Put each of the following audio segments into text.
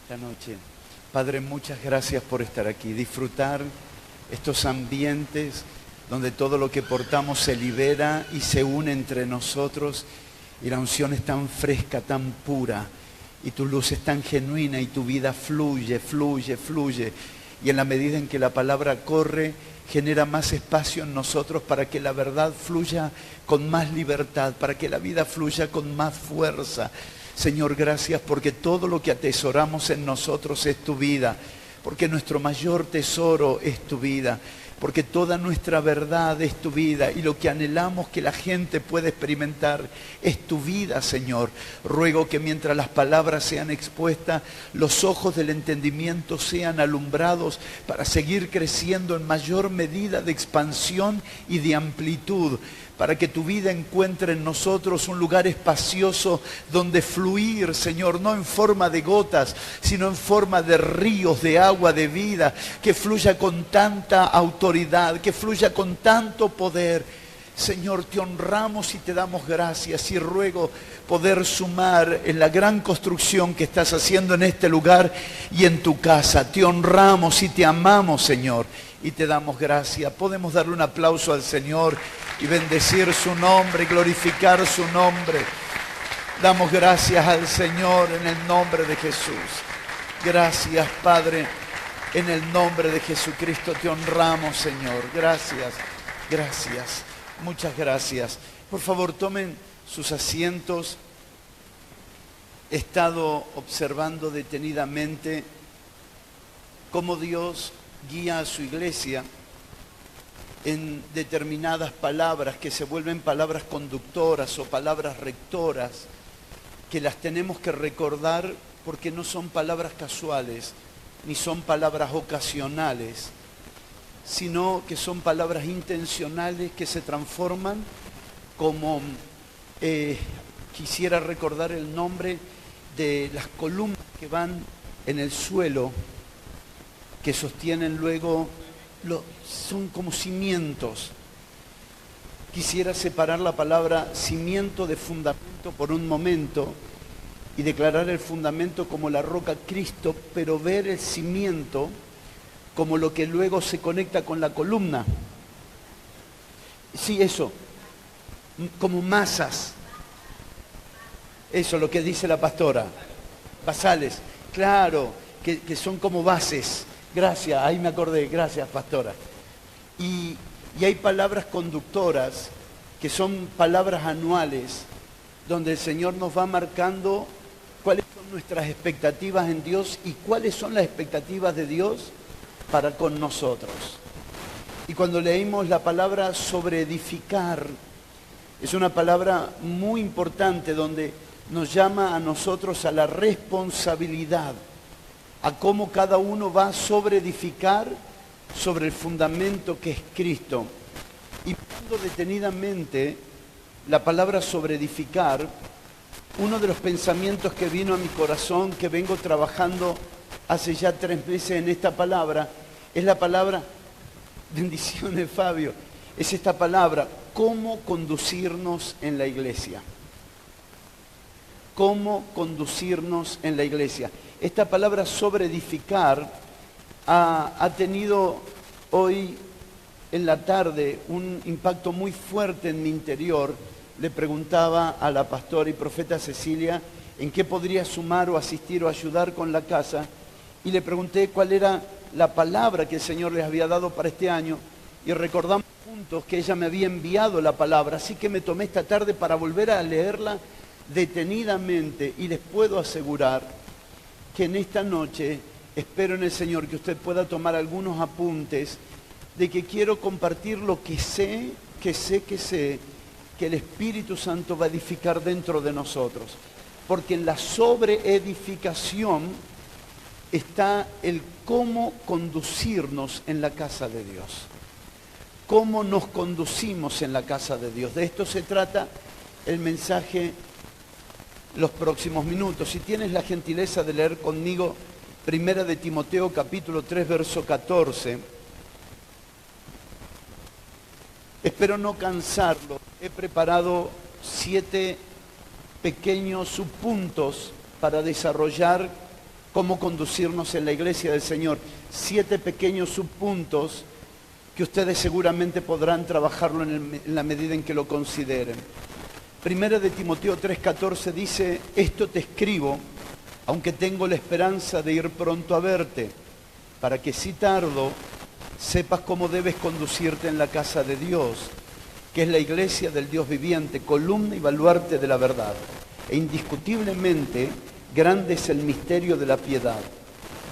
esta noche. Padre, muchas gracias por estar aquí, disfrutar estos ambientes donde todo lo que portamos se libera y se une entre nosotros, y la unción es tan fresca, tan pura, y tu luz es tan genuina, y tu vida fluye, fluye, fluye, y en la medida en que la palabra corre, genera más espacio en nosotros para que la verdad fluya con más libertad, para que la vida fluya con más fuerza. Señor, gracias porque todo lo que atesoramos en nosotros es tu vida, porque nuestro mayor tesoro es tu vida, porque toda nuestra verdad es tu vida, y lo que anhelamos que la gente pueda experimentar es tu vida, Señor. Ruego que mientras las palabras sean expuestas, los ojos del entendimiento sean alumbrados para seguir creciendo en mayor medida de expansión y de amplitud, para que tu vida encuentre en nosotros un lugar espacioso donde fluir, Señor, no en forma de gotas, sino en forma de ríos de agua de vida, que fluya con tanta autoridad, que fluya con tanto poder. Señor, te honramos y te damos gracias, y ruego poder sumar en la gran construcción que estás haciendo en este lugar y en tu casa. Te honramos y te amamos, Señor, y te damos gracias. Podemos darle un aplauso al Señor y bendecir su nombre, glorificar su nombre. Damos gracias al Señor en el nombre de Jesús. Gracias, Padre, en el nombre de Jesucristo te honramos, Señor. Gracias, gracias, muchas gracias. Por favor, tomen sus asientos. He estado observando detenidamente cómo Dios guía a su iglesia en determinadas palabras que se vuelven palabras conductoras o palabras rectoras, que las tenemos que recordar porque no son palabras casuales, ni son palabras ocasionales, sino que son palabras intencionales que se transforman como, quisiera recordar el nombre de las columnas que van en el suelo, que sostienen luego, son como cimientos. Quisiera separar la palabra cimiento de fundamento por un momento y declarar el fundamento como la roca Cristo, pero ver el cimiento como lo que luego se conecta con la columna. Sí, eso, como masas. Eso, lo que dice la pastora. Basales, claro, que son como bases. Gracias, ahí me acordé, gracias, pastora. Y hay palabras conductoras que son palabras anuales, donde el Señor nos va marcando cuáles son nuestras expectativas en Dios y cuáles son las expectativas de Dios para con nosotros. Y cuando leímos la palabra sobre edificar, es una palabra muy importante donde nos llama a nosotros a la responsabilidad, a cómo cada uno va a sobreedificar sobre el fundamento que es Cristo. Y viendo detenidamente la palabra sobreedificar, uno de los pensamientos que vino a mi corazón, que vengo trabajando hace ya 3 meses en esta palabra, es la palabra, bendiciones Fabio, es esta palabra, cómo conducirnos en la iglesia. Cómo conducirnos en la iglesia. Esta palabra sobreedificar ha tenido hoy en la tarde un impacto muy fuerte en mi interior. Le preguntaba a la pastora y profeta Cecilia en qué podría sumar o asistir o ayudar con la casa, y le pregunté cuál era la palabra que el Señor les había dado para este año, y recordamos juntos que ella me había enviado la palabra, así que me tomé esta tarde para volver a leerla detenidamente, y les puedo asegurar que en esta noche espero en el Señor que usted pueda tomar algunos apuntes de que quiero compartir lo que sé que el Espíritu Santo va a edificar dentro de nosotros, porque en la sobreedificación está el cómo conducirnos en la casa de Dios, cómo nos conducimos en la casa de Dios. De esto se trata el mensaje los próximos minutos. Si tienes la gentileza de leer conmigo Primera de Timoteo capítulo 3 verso 14. Espero no cansarlo. He preparado 7 pequeños subpuntos para desarrollar cómo conducirnos en la iglesia del Señor. 7 pequeños subpuntos que ustedes seguramente podrán trabajarlo en la medida en que lo consideren. Primera de Timoteo 3:14 dice: esto te escribo, aunque tengo la esperanza de ir pronto a verte, para que si tardo, sepas cómo debes conducirte en la casa de Dios, que es la iglesia del Dios viviente, columna y baluarte de la verdad. E indiscutiblemente, grande es el misterio de la piedad.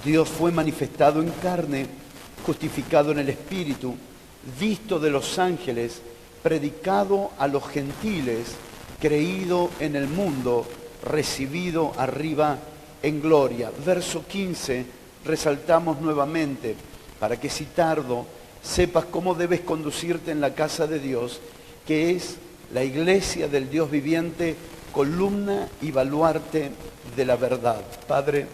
Dios fue manifestado en carne, justificado en el Espíritu, visto de los ángeles, predicado a los gentiles, creído en el mundo, recibido arriba en gloria. Verso 15, resaltamos nuevamente, para que si tardo, sepas cómo debes conducirte en la casa de Dios, que es la iglesia del Dios viviente, columna y baluarte de la verdad. Padre,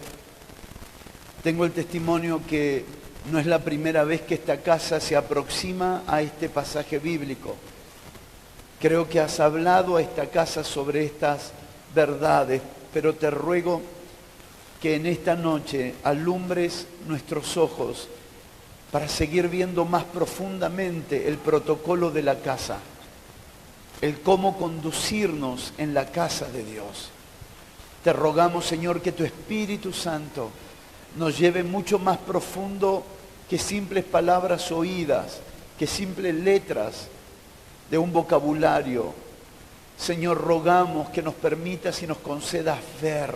tengo el testimonio que no es la primera vez que esta casa se aproxima a este pasaje bíblico. Creo que has hablado a esta casa sobre estas verdades, pero te ruego que en esta noche alumbres nuestros ojos para seguir viendo más profundamente el protocolo de la casa, el cómo conducirnos en la casa de Dios. Te rogamos, Señor, que tu Espíritu Santo nos lleve mucho más profundo que simples palabras oídas, que simples letras de un vocabulario. Señor, rogamos que nos permitas y nos concedas ver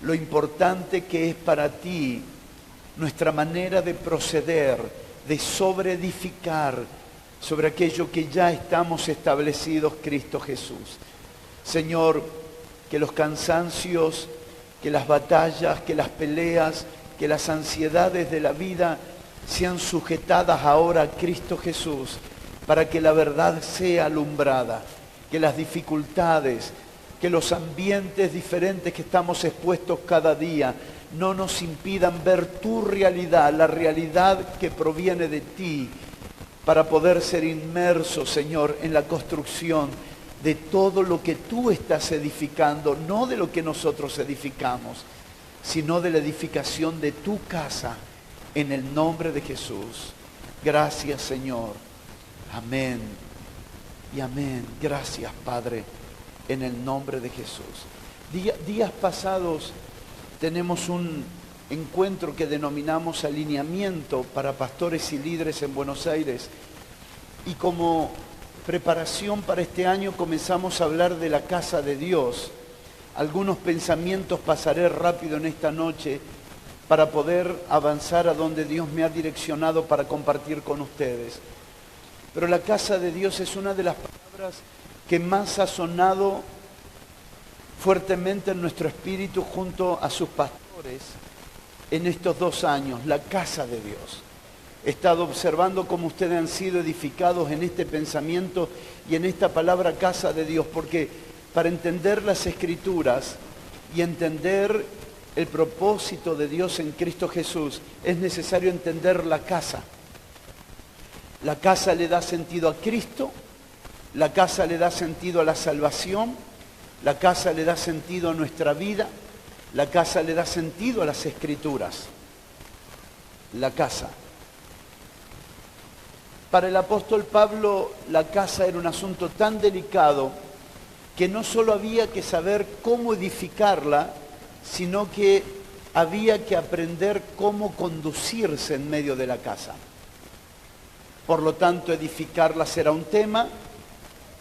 lo importante que es para ti nuestra manera de proceder, de sobreedificar sobre aquello que ya estamos establecidos, Cristo Jesús. Señor, que los cansancios, que las batallas, que las peleas, que las ansiedades de la vida sean sujetadas ahora a Cristo Jesús, para que la verdad sea alumbrada, que las dificultades, que los ambientes diferentes que estamos expuestos cada día no nos impidan ver tu realidad, la realidad que proviene de ti, para poder ser inmersos, Señor, en la construcción de todo lo que tú estás edificando, no de lo que nosotros edificamos, sino de la edificación de tu casa, en el nombre de Jesús. Gracias, Señor. Amén y amén. Gracias, Padre, en el nombre de Jesús. Días pasados tenemos un encuentro que denominamos alineamiento para pastores y líderes en Buenos Aires. Y como preparación para este año comenzamos a hablar de la casa de Dios. Algunos pensamientos pasaré rápido en esta noche para poder avanzar a donde Dios me ha direccionado para compartir con ustedes. Pero la casa de Dios es una de las palabras que más ha sonado fuertemente en nuestro espíritu junto a sus pastores en estos 2 años, la casa de Dios. He estado observando cómo ustedes han sido edificados en este pensamiento y en esta palabra casa de Dios, porque para entender las Escrituras y entender el propósito de Dios en Cristo Jesús, es necesario entender la casa. La casa le da sentido a Cristo, la casa le da sentido a la salvación, la casa le da sentido a nuestra vida, la casa le da sentido a las Escrituras. La casa. Para el apóstol Pablo, la casa era un asunto tan delicado que no solo había que saber cómo edificarla, sino que había que aprender cómo conducirse en medio de la casa. Por lo tanto, edificarla será un tema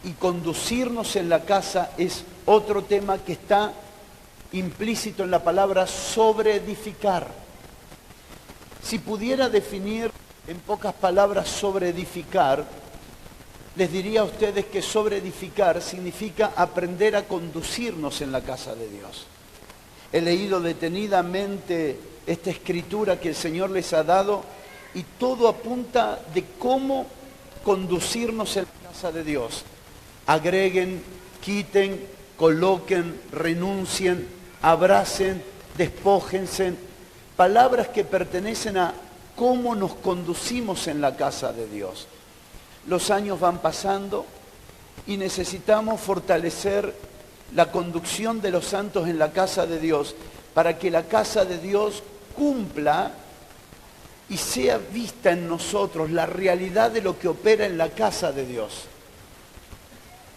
y conducirnos en la casa es otro tema que está implícito en la palabra sobreedificar. Si pudiera definir en pocas palabras sobreedificar, les diría a ustedes que sobreedificar significa aprender a conducirnos en la casa de Dios. He leído detenidamente esta escritura que el Señor les ha dado y todo apunta de cómo conducirnos en la casa de Dios. Agreguen, quiten, coloquen, renuncien, abracen, despójense. Palabras que pertenecen a cómo nos conducimos en la casa de Dios. Los años van pasando y necesitamos fortalecer la conducción de los santos en la casa de Dios, para que la casa de Dios cumpla y sea vista en nosotros la realidad de lo que opera en la casa de Dios.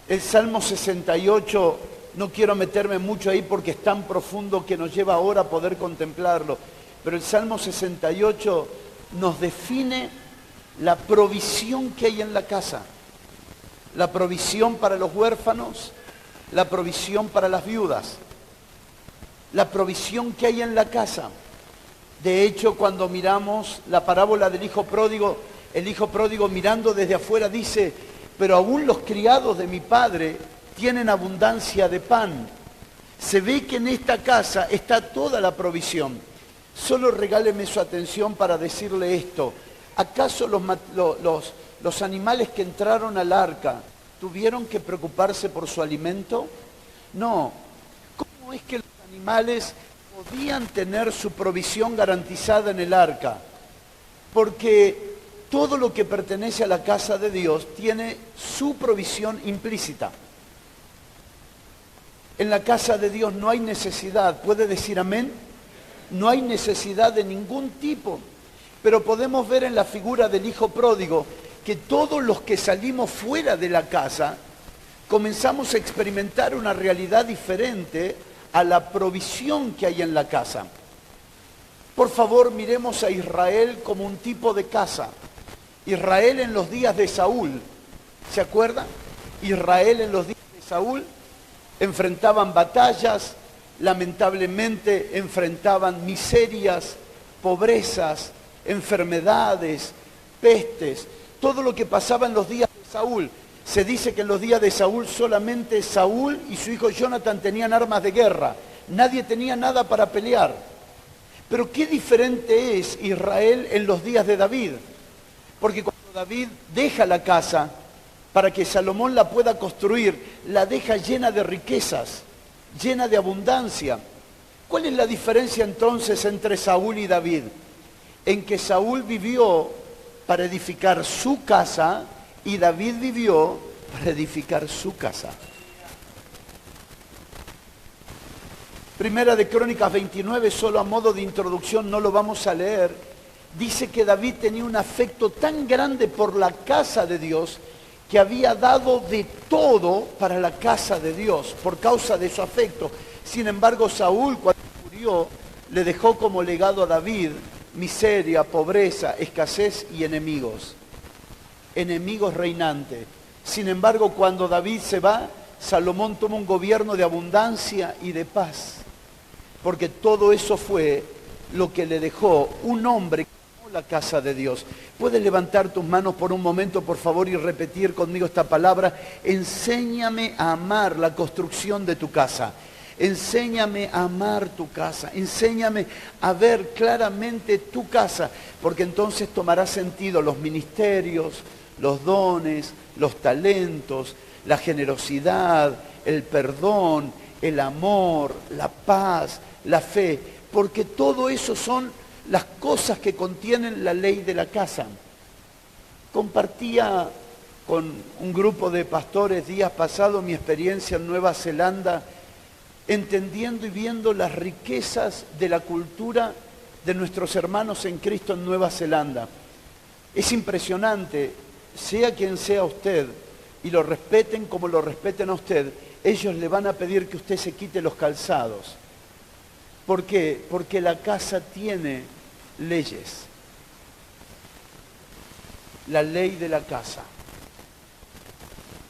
El Salmo 68, no quiero meterme mucho ahí porque es tan profundo que nos lleva ahora a poder contemplarlo, pero el Salmo 68 nos define la provisión que hay en la casa. La provisión para los huérfanos, la provisión para las viudas, la provisión que hay en la casa. De hecho, cuando miramos la parábola del hijo pródigo, el hijo pródigo mirando desde afuera dice, pero aún los criados de mi padre tienen abundancia de pan. Se ve que en esta casa está toda la provisión. Solo regáleme su atención para decirle esto. ¿Acaso los animales que entraron al arca tuvieron que preocuparse por su alimento? No. ¿Cómo es que los animales podían tener su provisión garantizada en el arca? Porque todo lo que pertenece a la casa de Dios tiene su provisión implícita. En la casa de Dios no hay necesidad, ¿puede decir amén? No hay necesidad de ningún tipo. Pero podemos ver en la figura del hijo pródigo que todos los que salimos fuera de la casa comenzamos a experimentar una realidad diferente a la provisión que hay en la casa. Por favor, miremos a Israel como un tipo de casa. Israel en los días de Saúl, ¿se acuerdan? Israel en los días de Saúl enfrentaban batallas, lamentablemente enfrentaban miserias, pobrezas, enfermedades, pestes, todo lo que pasaba en los días de Saúl. Se dice que en los días de Saúl solamente Saúl y su hijo Jonathan tenían armas de guerra. Nadie tenía nada para pelear. Pero qué diferente es Israel en los días de David. Porque cuando David deja la casa para que Salomón la pueda construir, la deja llena de riquezas, llena de abundancia. ¿Cuál es la diferencia entonces entre Saúl y David? En que Saúl vivió para edificar su casa y David vivió para edificar su casa. Primera de Crónicas 29, solo a modo de introducción, no lo vamos a leer, dice que David tenía un afecto tan grande por la casa de Dios que había dado de todo para la casa de Dios por causa de su afecto. Sin embargo, Saúl, cuando murió, le dejó como legado a David miseria, pobreza, escasez y enemigos. Enemigos reinantes. Sin embargo, cuando David se va, Salomón toma un gobierno de abundancia y de paz. Porque todo eso fue lo que le dejó un hombre que amó la casa de Dios. ¿Puedes levantar tus manos por un momento, por favor, y repetir conmigo esta palabra? Enséñame a amar la construcción de tu casa. Enséñame a amar tu casa, enséñame a ver claramente tu casa, porque entonces tomará sentido los ministerios, los dones, los talentos, la generosidad, el perdón, el amor, la paz, la fe, porque todo eso son las cosas que contienen la ley de la casa. Compartía con un grupo de pastores días pasados mi experiencia en Nueva Zelanda, entendiendo y viendo las riquezas de la cultura de nuestros hermanos en Cristo en Nueva Zelanda. Es impresionante, sea quien sea usted, y lo respeten como lo respeten a usted, ellos le van a pedir que usted se quite los calzados. ¿Por qué? Porque la casa tiene leyes. La ley de la casa.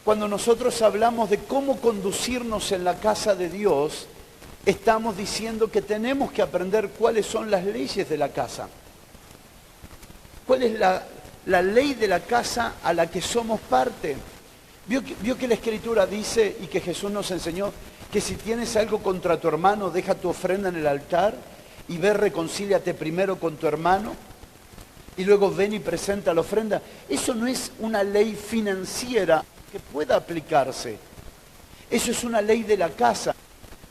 Cuando nosotros hablamos de cómo conducirnos en la casa de Dios, estamos diciendo que tenemos que aprender cuáles son las leyes de la casa. ¿Cuál es la ley de la casa a la que somos parte? ¿Vio que la Escritura dice, y que Jesús nos enseñó, que si tienes algo contra tu hermano, deja tu ofrenda en el altar y ve, reconcíliate primero con tu hermano y luego ven y presenta la ofrenda? Eso no es una ley financiera que pueda aplicarse. Eso es una ley de la casa,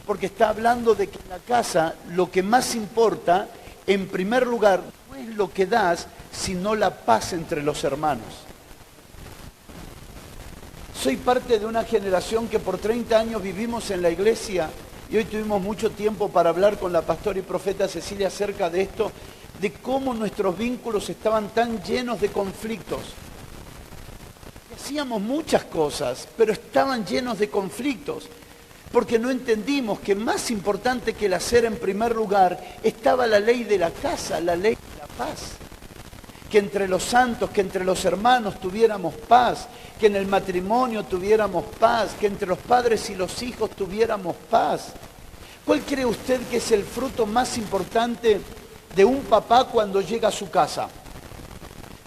porque está hablando de que en la casa lo que más importa, en primer lugar, no es lo que das, sino la paz entre los hermanos. Soy parte de una generación que por 30 años vivimos en la iglesia Y hoy tuvimos mucho tiempo para hablar con la pastora y profeta Cecilia acerca de esto, de cómo nuestros vínculos estaban tan llenos de conflictos. Hacíamos muchas cosas, pero estaban llenos de conflictos, porque no entendimos que más importante que el hacer en primer lugar estaba la ley de la casa, la ley de la paz. Que entre los santos, que entre los hermanos tuviéramos paz, que en el matrimonio tuviéramos paz, que entre los padres y los hijos tuviéramos paz. ¿Cuál cree usted que es el fruto más importante de un papá cuando llega a su casa?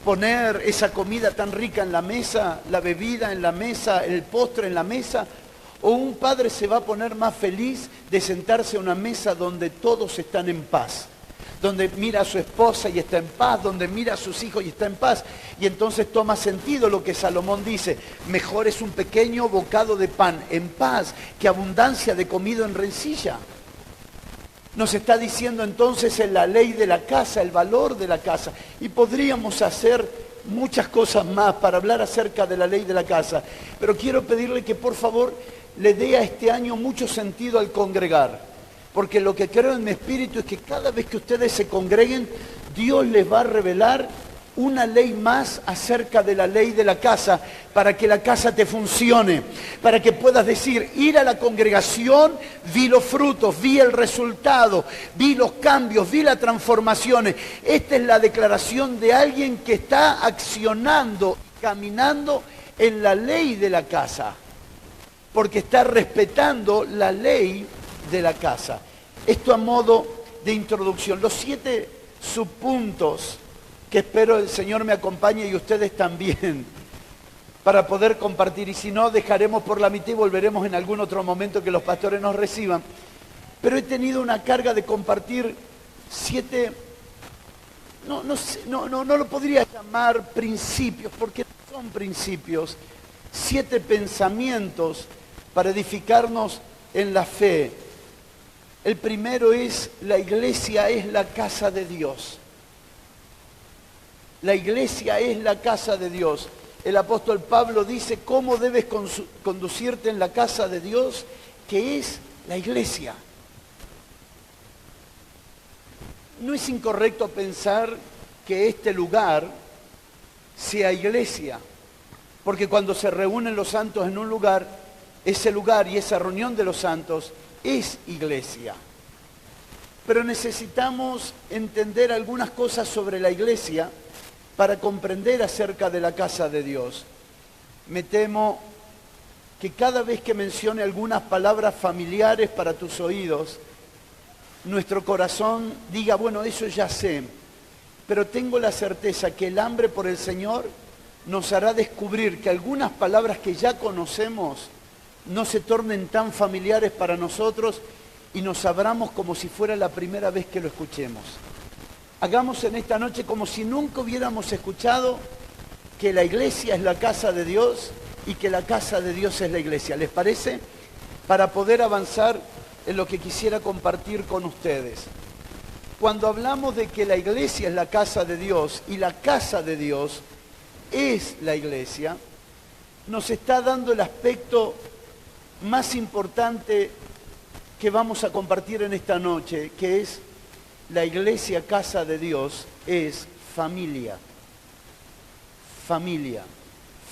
Poner esa comida tan rica en la mesa, la bebida en la mesa, el postre en la mesa. ¿O un padre se va a poner más feliz de sentarse a una mesa donde todos están en paz? Donde mira a su esposa y está en paz, donde mira a sus hijos y está en paz. Y entonces toma sentido lo que Salomón dice: mejor es un pequeño bocado de pan en paz que abundancia de comida en rencilla. Nos está diciendo entonces en la ley de la casa, el valor de la casa. Y podríamos hacer muchas cosas más para hablar acerca de la ley de la casa. Pero quiero pedirle que por favor le dé a este año mucho sentido al congregar. Porque lo que creo en mi espíritu es que cada vez que ustedes se congreguen, Dios les va a revelar una ley más acerca de la ley de la casa, para que la casa te funcione, para que puedas decir: ir a la congregación, vi los frutos, vi el resultado, vi los cambios, vi las transformaciones. Esta es la declaración de alguien que está accionando, caminando en la ley de la casa, porque está respetando la ley de la casa. Esto a modo de introducción. Los 7 subpuntos que espero el Señor me acompañe y ustedes también, para poder compartir. Y si no, dejaremos por la mitad y volveremos en algún otro momento que los pastores nos reciban. Pero he tenido una carga de compartir 7, no lo podría llamar principios, porque no son principios, 7 pensamientos para edificarnos en la fe. El primero es: la iglesia es la casa de Dios. La iglesia es la casa de Dios. El apóstol Pablo dice cómo debes conducirte en la casa de Dios, que es la iglesia. No es incorrecto pensar que este lugar sea iglesia, porque cuando se reúnen los santos en un lugar, ese lugar y esa reunión de los santos es iglesia. Pero necesitamos entender algunas cosas sobre la iglesia para comprender acerca de la casa de Dios. Me temo que cada vez que mencione algunas palabras familiares para tus oídos, nuestro corazón diga: bueno, eso ya sé, pero tengo la certeza que el hambre por el Señor nos hará descubrir que algunas palabras que ya conocemos no se tornen tan familiares para nosotros y nos abramos como si fuera la primera vez que lo escuchemos. Hagamos en esta noche como si nunca hubiéramos escuchado que la iglesia es la casa de Dios y que la casa de Dios es la iglesia. ¿Les parece? Para poder avanzar en lo que quisiera compartir con ustedes. Cuando hablamos de que la iglesia es la casa de Dios y la casa de Dios es la iglesia, nos está dando el aspecto más importante que vamos a compartir en esta noche, que es: la iglesia, casa de Dios, es familia. Familia.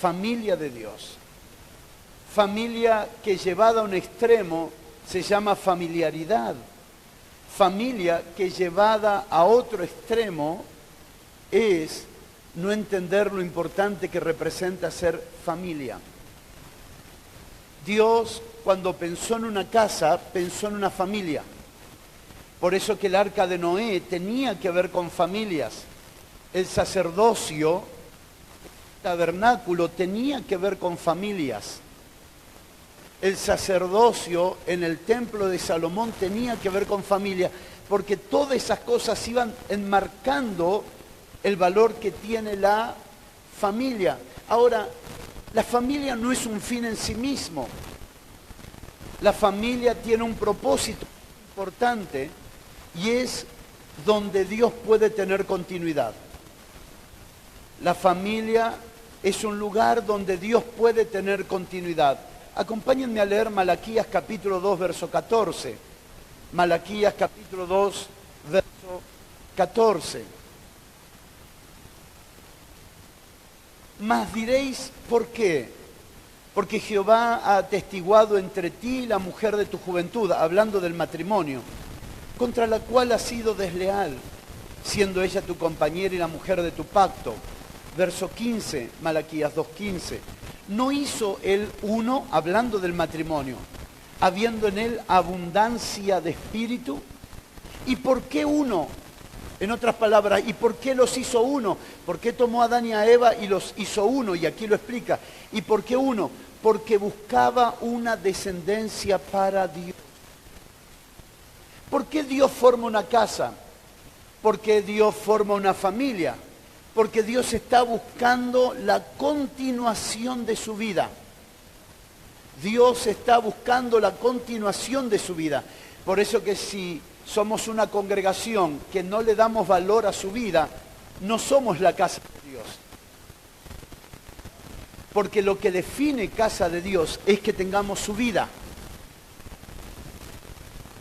Familia de Dios. Familia que llevada a un extremo se llama familiaridad. Familia que llevada a otro extremo es no entender lo importante que representa ser familia. Dios, cuando pensó en una casa, pensó en una familia. Por eso que el arca de Noé tenía que ver con familias. El sacerdocio, el tabernáculo, tenía que ver con familias. El sacerdocio en el templo de Salomón tenía que ver con familia, porque todas esas cosas iban enmarcando el valor que tiene la familia. Ahora, la familia no es un fin en sí mismo. La familia tiene un propósito importante y es donde Dios puede tener continuidad. La familia es un lugar donde Dios puede tener continuidad. Acompáñenme a leer Malaquías capítulo 2, verso 14. Malaquías capítulo 2, verso 14. Mas diréis, ¿por qué? Porque Jehová ha atestiguado entre ti y la mujer de tu juventud, hablando del matrimonio, contra la cual has sido desleal, siendo ella tu compañera y la mujer de tu pacto. Verso 15, Malaquías 2:15. ¿No hizo él uno, hablando del matrimonio, habiendo en él abundancia de espíritu? ¿Y por qué uno? En otras palabras, ¿y por qué los hizo uno? ¿Por qué tomó a Adán y a Eva y los hizo uno? Y aquí lo explica. ¿Y por qué uno? Porque buscaba una descendencia para Dios. ¿Por qué Dios forma una casa? ¿Por qué Dios forma una familia? Porque Dios está buscando la continuación de su vida. Dios está buscando la continuación de su vida. Por eso que si somos una congregación que no le damos valor a su vida, no somos la casa de Dios. Porque lo que define casa de Dios es que tengamos su vida.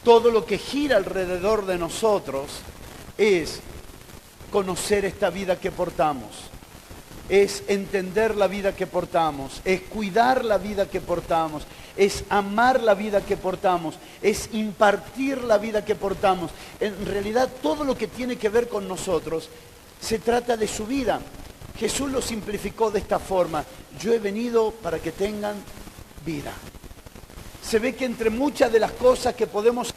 Todo lo que gira alrededor de nosotros es conocer esta vida que portamos, es entender la vida que portamos, es cuidar la vida que portamos, es amar la vida que portamos, es impartir la vida que portamos. En realidad todo lo que tiene que ver con nosotros se trata de su vida. Jesús lo simplificó de esta forma: yo he venido para que tengan vida. Se ve que entre muchas de las cosas que podemos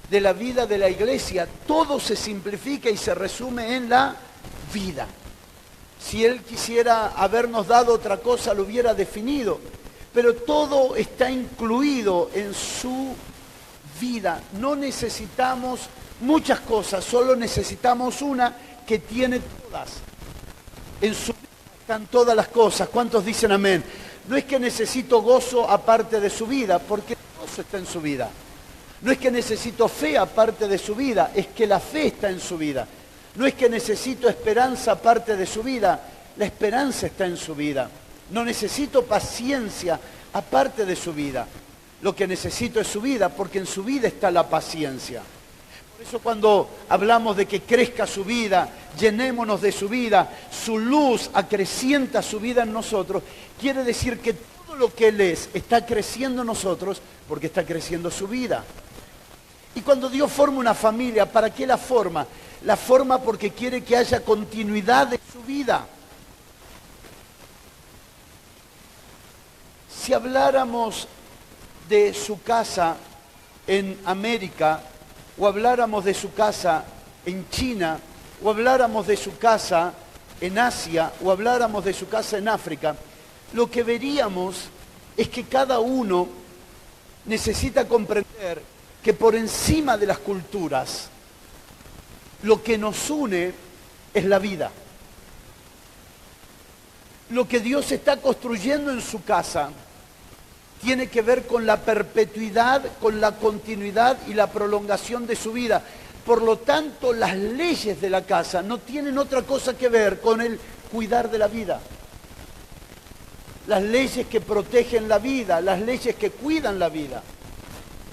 de la vida de la iglesia, todo se simplifica y se resume en la vida. Si Él quisiera habernos dado otra cosa, lo hubiera definido, pero todo está incluido en su vida. No necesitamos muchas cosas, solo necesitamos una que tiene todas. En su vida están todas las cosas. ¿Cuántos dicen amén? No es que necesito gozo aparte de su vida, porque el gozo está en su vida. No es que necesito fe aparte de su vida, es que la fe está en su vida. No es que necesito esperanza aparte de su vida, la esperanza está en su vida. No necesito paciencia aparte de su vida. Lo que necesito es su vida, porque en su vida está la paciencia. Por eso cuando hablamos de que crezca su vida, llenémonos de su vida, su luz acrecienta su vida en nosotros, quiere decir que todo lo que Él es está creciendo en nosotros porque está creciendo su vida. Y cuando Dios forma una familia, ¿para qué la forma? La forma porque quiere que haya continuidad de su vida. Si habláramos de su casa en América, o habláramos de su casa en China, o habláramos de su casa en Asia, o habláramos de su casa en África, lo que veríamos es que cada uno necesita comprender que por encima de las culturas, lo que nos une es la vida. Lo que Dios está construyendo en su casa tiene que ver con la perpetuidad, con la continuidad y la prolongación de su vida. Por lo tanto, las leyes de la casa no tienen otra cosa que ver con el cuidar de la vida. Las leyes que protegen la vida, las leyes que cuidan la vida,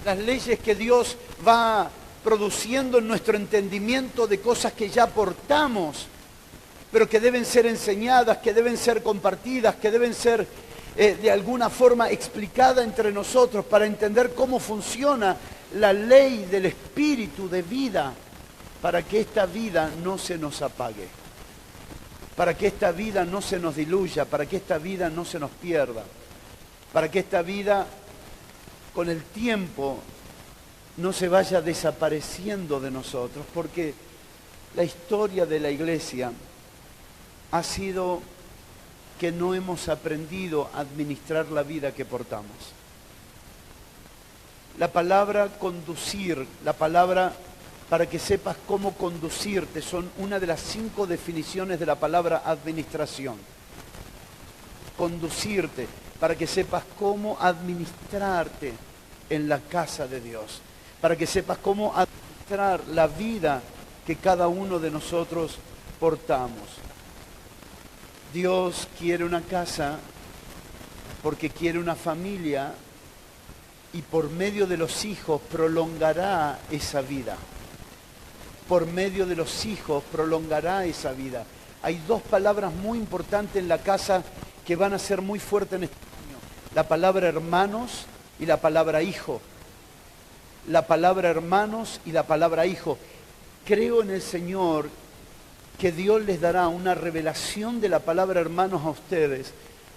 las leyes que Dios va produciendo en nuestro entendimiento de cosas que ya portamos, pero que deben ser enseñadas, que deben ser compartidas, que deben ser de alguna forma explicada entre nosotros para entender cómo funciona la ley del espíritu de vida, para que esta vida no se nos apague, para que esta vida no se nos diluya, para que esta vida no se nos pierda, para que esta vida con el tiempo no se vaya desapareciendo de nosotros, porque la historia de la iglesia ha sido que no hemos aprendido a administrar la vida que portamos. La palabra conducir, la palabra para que sepas cómo conducirte, son una de las 5 definiciones de la palabra administración. Conducirte, para que sepas cómo administrarte en la casa de Dios, para que sepas cómo administrar la vida que cada uno de nosotros portamos. Dios quiere una casa porque quiere una familia y por medio de los hijos prolongará esa vida. Por medio de los hijos prolongará esa vida. Hay dos palabras muy importantes en la casa que van a ser muy fuertes en este año. La palabra hermanos y la palabra hijo. La palabra hermanos y la palabra hijo. Creo en el Señor que Dios les dará una revelación de la palabra hermanos a ustedes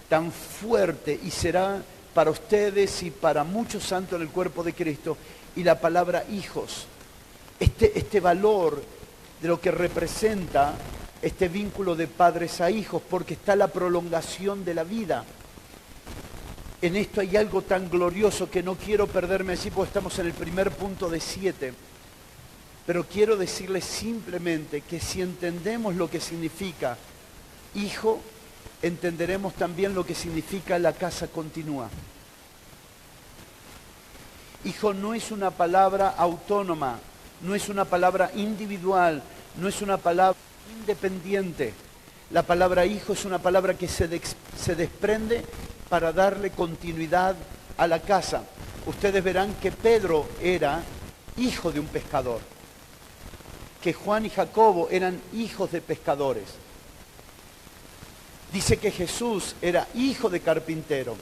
tan fuerte y será para ustedes y para muchos santos en el cuerpo de Cristo. Y la palabra hijos. Este valor de lo que representa este vínculo de padres a hijos, porque está la prolongación de la vida. En esto hay algo tan glorioso que no quiero perderme así, porque estamos en el primer punto de 7. Pero quiero decirles simplemente que si entendemos lo que significa hijo, entenderemos también lo que significa la casa continúa. Hijo no es una palabra autónoma, no es una palabra individual, no es una palabra independiente. La palabra hijo es una palabra que se desprende para darle continuidad a la casa. Ustedes verán que Pedro era hijo de un pescador, que Juan y Jacobo eran hijos de pescadores. Dice que Jesús era hijo de carpintero.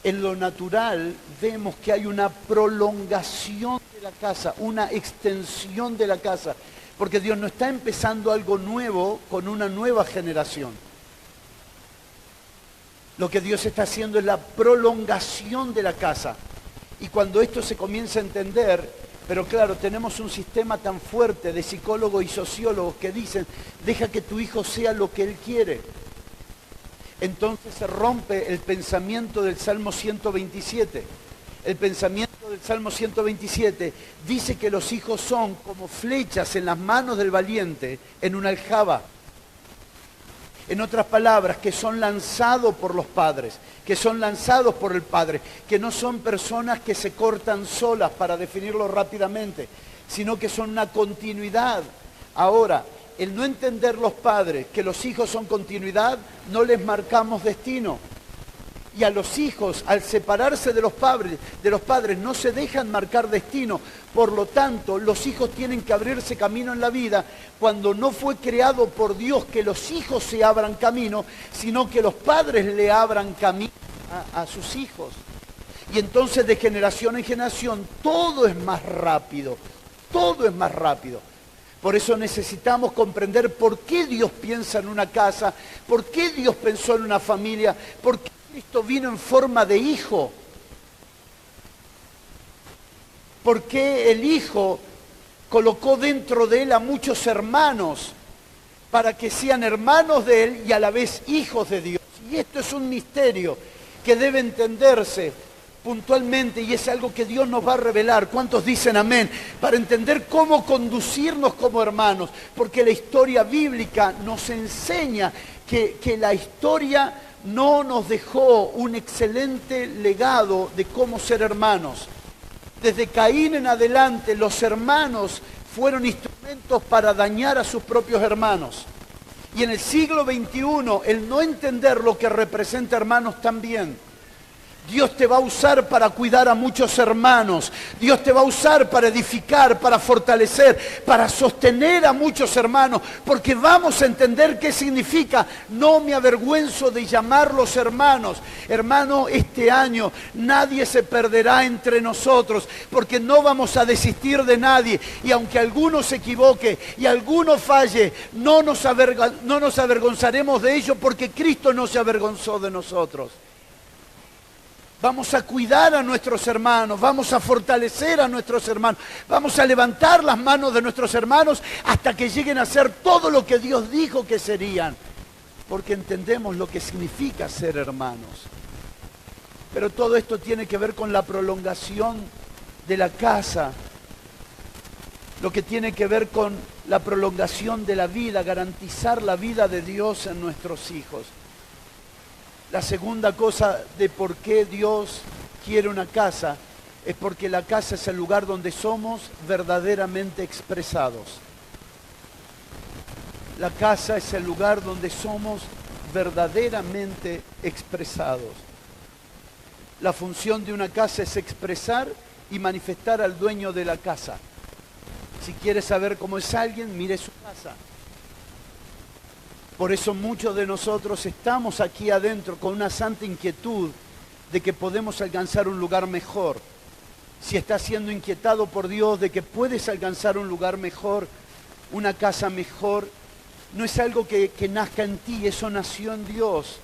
En lo natural vemos que hay una prolongación de la casa, una extensión de la casa, porque Dios no está empezando algo nuevo con una nueva generación. Lo que Dios está haciendo es la prolongación de la casa. Y cuando esto se comienza a entender, pero claro, tenemos un sistema tan fuerte de psicólogos y sociólogos que dicen, deja que tu hijo sea lo que él quiere. Entonces se rompe el pensamiento del Salmo 127. El pensamiento del Salmo 127 dice que los hijos son como flechas en las manos del valiente en una aljaba. En otras palabras, que son lanzados por los padres, que son lanzados por el Padre, que no son personas que se cortan solas, para definirlo rápidamente, sino que son una continuidad. Ahora, el no entender los padres que los hijos son continuidad, no les marcamos destino. Y a los hijos, al separarse de los padres, no se dejan marcar destino. Por lo tanto, los hijos tienen que abrirse camino en la vida cuando no fue creado por Dios que los hijos se abran camino, sino que los padres le abran camino a sus hijos. Y entonces de generación en generación todo es más rápido, todo es más rápido. Por eso necesitamos comprender por qué Dios piensa en una casa, por qué Dios pensó en una familia, por qué Cristo vino en forma de hijo, por qué el Hijo colocó dentro de él a muchos hermanos para que sean hermanos de él y a la vez hijos de Dios. Y esto es un misterio que debe entenderse puntualmente y es algo que Dios nos va a revelar. ¿Cuántos dicen amén? Para entender cómo conducirnos como hermanos, porque la historia bíblica nos enseña que la historia no nos dejó un excelente legado de cómo ser hermanos. Desde Caín en adelante, los hermanos fueron instrumentos para dañar a sus propios hermanos. Y en el siglo XXI, el no entender lo que representa hermanos también. Dios te va a usar para cuidar a muchos hermanos. Dios te va a usar para edificar, para fortalecer, para sostener a muchos hermanos. Porque vamos a entender qué significa. No me avergüenzo de llamarlos hermanos. Hermano, este año nadie se perderá entre nosotros. Porque no vamos a desistir de nadie. Y aunque alguno se equivoque y alguno falle, no nos avergonzaremos de ello porque Cristo no se avergonzó de nosotros. Vamos a cuidar a nuestros hermanos, vamos a fortalecer a nuestros hermanos, vamos a levantar las manos de nuestros hermanos hasta que lleguen a ser todo lo que Dios dijo que serían, porque entendemos lo que significa ser hermanos. Pero todo esto tiene que ver con la prolongación de la casa, lo que tiene que ver con la prolongación de la vida, garantizar la vida de Dios en nuestros hijos. La segunda cosa de por qué Dios quiere una casa es porque la casa es el lugar donde somos verdaderamente expresados. La casa es el lugar donde somos verdaderamente expresados. La función de una casa es expresar y manifestar al dueño de la casa. Si quiere saber cómo es alguien, mire su casa. Por eso muchos de nosotros estamos aquí adentro con una santa inquietud de que podemos alcanzar un lugar mejor. Si estás siendo inquietado por Dios de que puedes alcanzar un lugar mejor, una casa mejor, no es algo que nazca en ti, eso nació en Dios.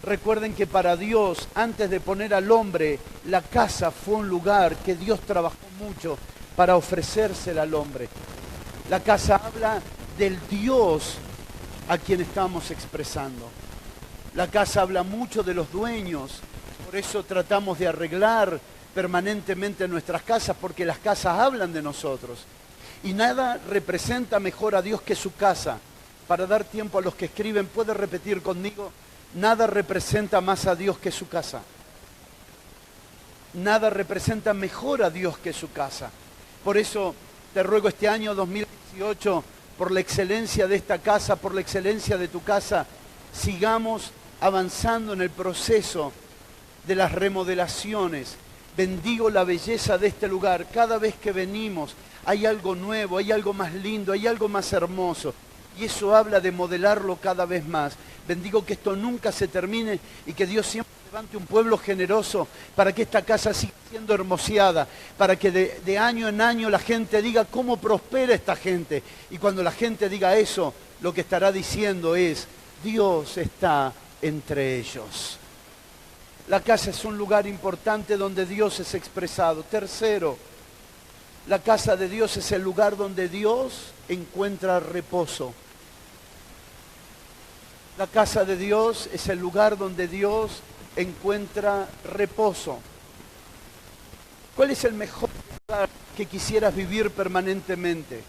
Recuerden que para Dios, antes de poner al hombre, la casa fue un lugar que Dios trabajó mucho para ofrecérsela al hombre. La casa habla del Dios a quien estamos expresando. La casa habla mucho de los dueños, por eso tratamos de arreglar permanentemente nuestras casas, porque las casas hablan de nosotros. Y nada representa mejor a Dios que su casa. Para dar tiempo a los que escriben, ¿puede repetir conmigo? Nada representa más a Dios que su casa. Nada representa mejor a Dios que su casa. Por eso te ruego este año 2018, por la excelencia de esta casa, por la excelencia de tu casa, sigamos avanzando en el proceso de las remodelaciones. Bendigo la belleza de este lugar. Cada vez que venimos hay algo nuevo, hay algo más lindo, hay algo más hermoso. Y eso habla de modelarlo cada vez más. Bendigo que esto nunca se termine y que Dios siempre levante un pueblo generoso para que esta casa siga siendo hermoseada, para que de año en año la gente diga cómo prospera esta gente. Y cuando la gente diga eso, lo que estará diciendo es, Dios está entre ellos. La casa es un lugar importante donde Dios es expresado. Tercero, la casa de Dios es el lugar donde Dios encuentra reposo. La casa de Dios es el lugar donde Dios encuentra reposo. ¿Cuál es el mejor lugar que quisieras vivir permanentemente?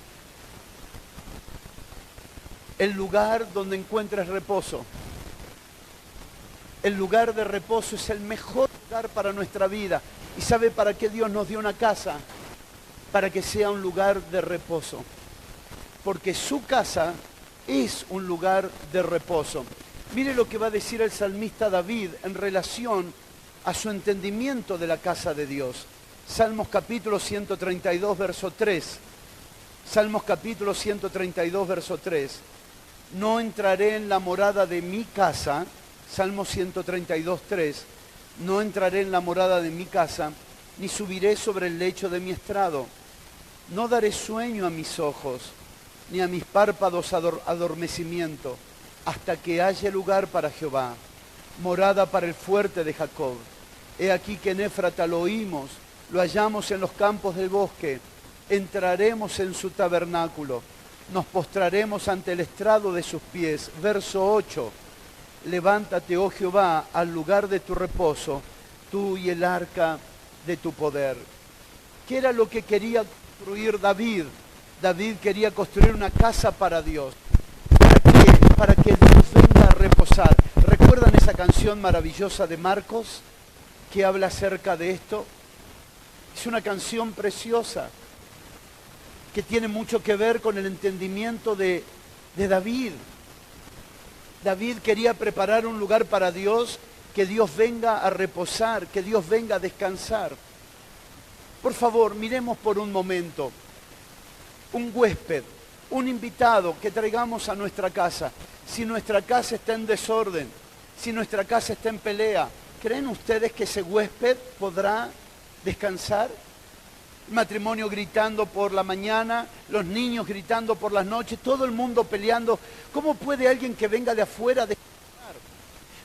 El lugar donde encuentres reposo. El lugar de reposo es el mejor lugar para nuestra vida. ¿Y sabe para qué Dios nos dio una casa? Para que sea un lugar de reposo. Porque su casa es un lugar de reposo. Mire lo que va a decir el salmista David en relación a su entendimiento de la casa de Dios. Salmos capítulo 132, verso 3. Salmos capítulo 132, verso 3. No entraré en la morada de mi casa, Salmos 132, 3. No entraré en la morada de mi casa, ni subiré sobre el lecho de mi estrado. No daré sueño a mis ojos, ni a mis párpados adormecimiento, hasta que haya lugar para Jehová, morada para el fuerte de Jacob. He aquí que en Éfrata lo oímos, lo hallamos en los campos del bosque, entraremos en su tabernáculo, nos postraremos ante el estrado de sus pies. Verso 8, levántate, oh Jehová, al lugar de tu reposo, tú y el arca de tu poder. ¿Qué era lo que quería construir David? David quería construir una casa para Dios. Para que Dios venga a reposar. ¿Recuerdan esa canción maravillosa de Marcos que habla acerca de esto? Es una canción preciosa que tiene mucho que ver con el entendimiento de David. David quería preparar un lugar para Dios, que Dios venga a reposar, que Dios venga a descansar. Por favor, miremos por un momento un huésped, un invitado que traigamos a nuestra casa. Si nuestra casa está en desorden, si nuestra casa está en pelea, ¿creen ustedes que ese huésped podrá descansar? El matrimonio gritando por la mañana, los niños gritando por las noches, todo el mundo peleando. ¿Cómo puede alguien que venga de afuera descansar?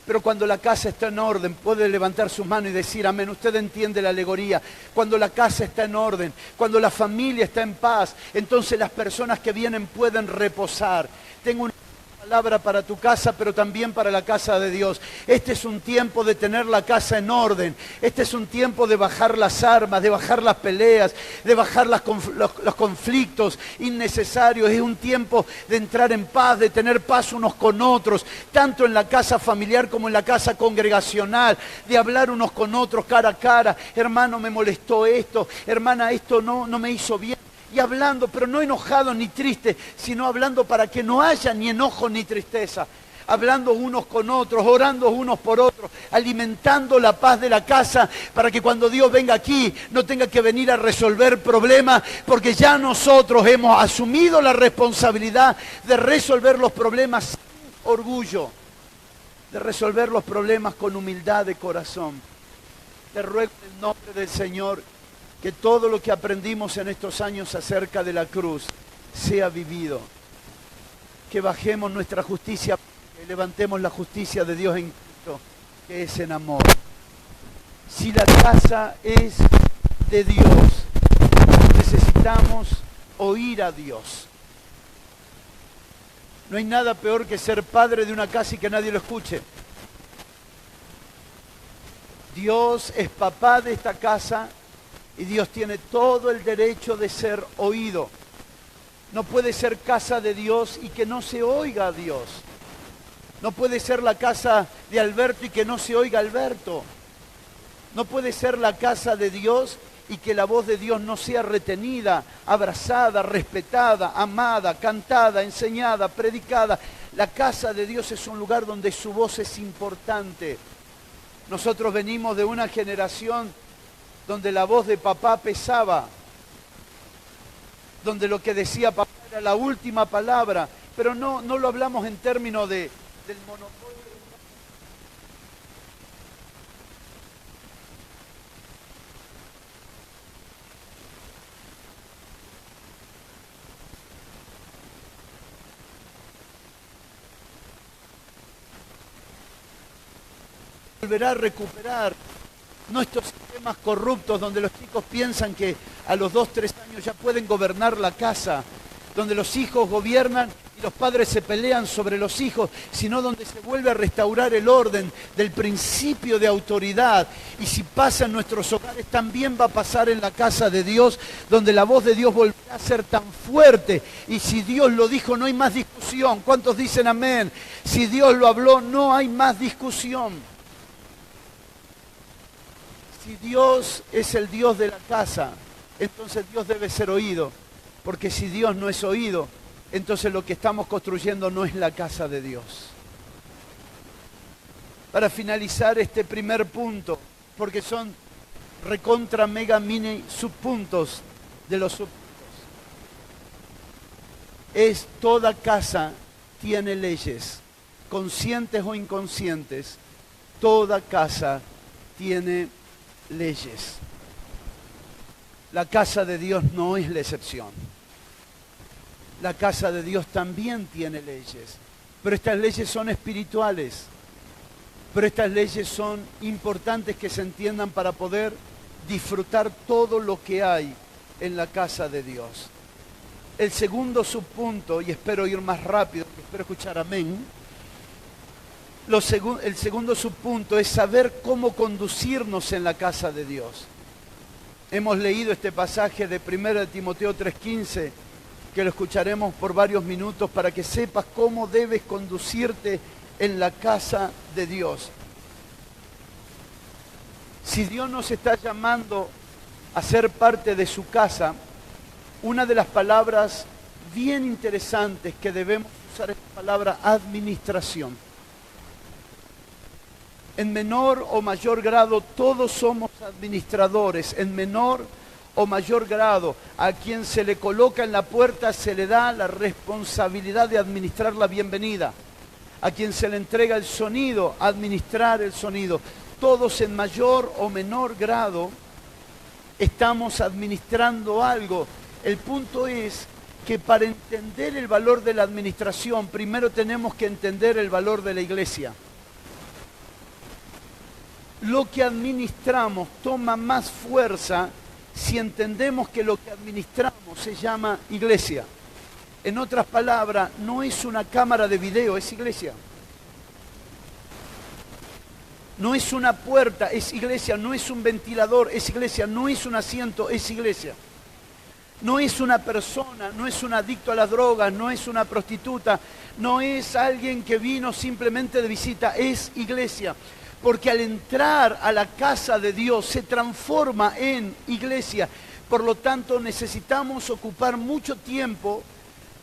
Pero cuando la casa está en orden, puede levantar sus manos y decir amén. Usted entiende la alegoría. Cuando la casa está en orden, cuando la familia está en paz, entonces las personas que vienen pueden reposar. Tengo una palabra para tu casa, pero también para la casa de Dios. Este es un tiempo de tener la casa en orden. Este es un tiempo de bajar las armas, de bajar las peleas, de bajar los conflictos innecesarios. Es un tiempo de entrar en paz, de tener paz unos con otros, tanto en la casa familiar como en la casa congregacional, de hablar unos con otros cara a cara. Hermano, me molestó esto. Hermana, esto no me hizo bien. Y hablando, pero no enojado ni triste, sino hablando para que no haya ni enojo ni tristeza. hablando unos con otros, orando unos por otros, alimentando la paz de la casa para que cuando Dios venga aquí no tenga que venir a resolver problemas, porque ya nosotros hemos asumido la responsabilidad de resolver los problemas sin orgullo, de resolver los problemas con humildad de corazón. Te ruego en el nombre del Señor que todo lo que aprendimos en estos años acerca de la cruz sea vivido. Que bajemos nuestra justicia, que levantemos la justicia de Dios en Cristo, que es en amor. Si la casa es de Dios, necesitamos oír a Dios. No hay nada peor que ser padre de una casa y que nadie lo escuche. Dios es papá de esta casa y Dios tiene todo el derecho de ser oído. No puede ser casa de Dios y que no se oiga a Dios. No puede ser la casa de Alberto y que no se oiga a Alberto. No puede ser la casa de Dios y que la voz de Dios no sea retenida, abrazada, respetada, amada, cantada, enseñada, predicada. La casa de Dios es un lugar donde su voz es importante. Nosotros venimos de una generación donde la voz de papá pesaba, donde lo que decía papá era la última palabra, pero no lo hablamos en términos del monopolio. Volverá a recuperar nuestros sistemas corruptos donde los chicos piensan que a los 2, 3 años ya pueden gobernar la casa, donde los hijos gobiernan y los padres se pelean sobre los hijos, sino donde se vuelve a restaurar el orden del principio de autoridad. Y si pasa en nuestros hogares, también va a pasar en la casa de Dios, donde la voz de Dios volverá a ser tan fuerte. Y si Dios lo dijo, no hay más discusión. ¿Cuántos dicen amén? Si Dios lo habló, no hay más discusión. Si Dios es el Dios de la casa, entonces Dios debe ser oído. Porque si Dios no es oído, entonces lo que estamos construyendo no es la casa de Dios. Para finalizar este primer punto, porque son recontra mega mini subpuntos de los subpuntos, es toda casa tiene leyes, conscientes o inconscientes, toda casa tiene leyes. La casa de Dios no es la excepción. La casa de Dios también tiene leyes, pero estas leyes son espirituales, pero estas leyes son importantes que se entiendan para poder disfrutar todo lo que hay en la casa de Dios. El segundo subpunto, y espero ir más rápido, espero escuchar amén. El segundo subpunto es saber cómo conducirnos en la casa de Dios. Hemos leído este pasaje de 1 Timoteo 3:15, que lo escucharemos por varios minutos para que sepas cómo debes conducirte en la casa de Dios. Si Dios nos está llamando a ser parte de su casa, una de las palabras bien interesantes que debemos usar es la palabra administración. En menor o mayor grado todos somos administradores, en menor o mayor grado a quien se le coloca en la puerta se le da la responsabilidad de administrar la bienvenida, a quien se le entrega el sonido, administrar el sonido. Todos en mayor o menor grado estamos administrando algo. El punto es que para entender el valor de la administración, primero tenemos que entender el valor de la iglesia. Lo que administramos toma más fuerza si entendemos que lo que administramos se llama iglesia. En otras palabras, no es una cámara de video, es iglesia. No es una puerta, es iglesia. No es un ventilador, es iglesia. No es un asiento, es iglesia. No es una persona, no es un adicto a las drogas, no es una prostituta, no es alguien que vino simplemente de visita, es iglesia. Porque al entrar a la casa de Dios se transforma en iglesia. Por lo tanto, necesitamos ocupar mucho tiempo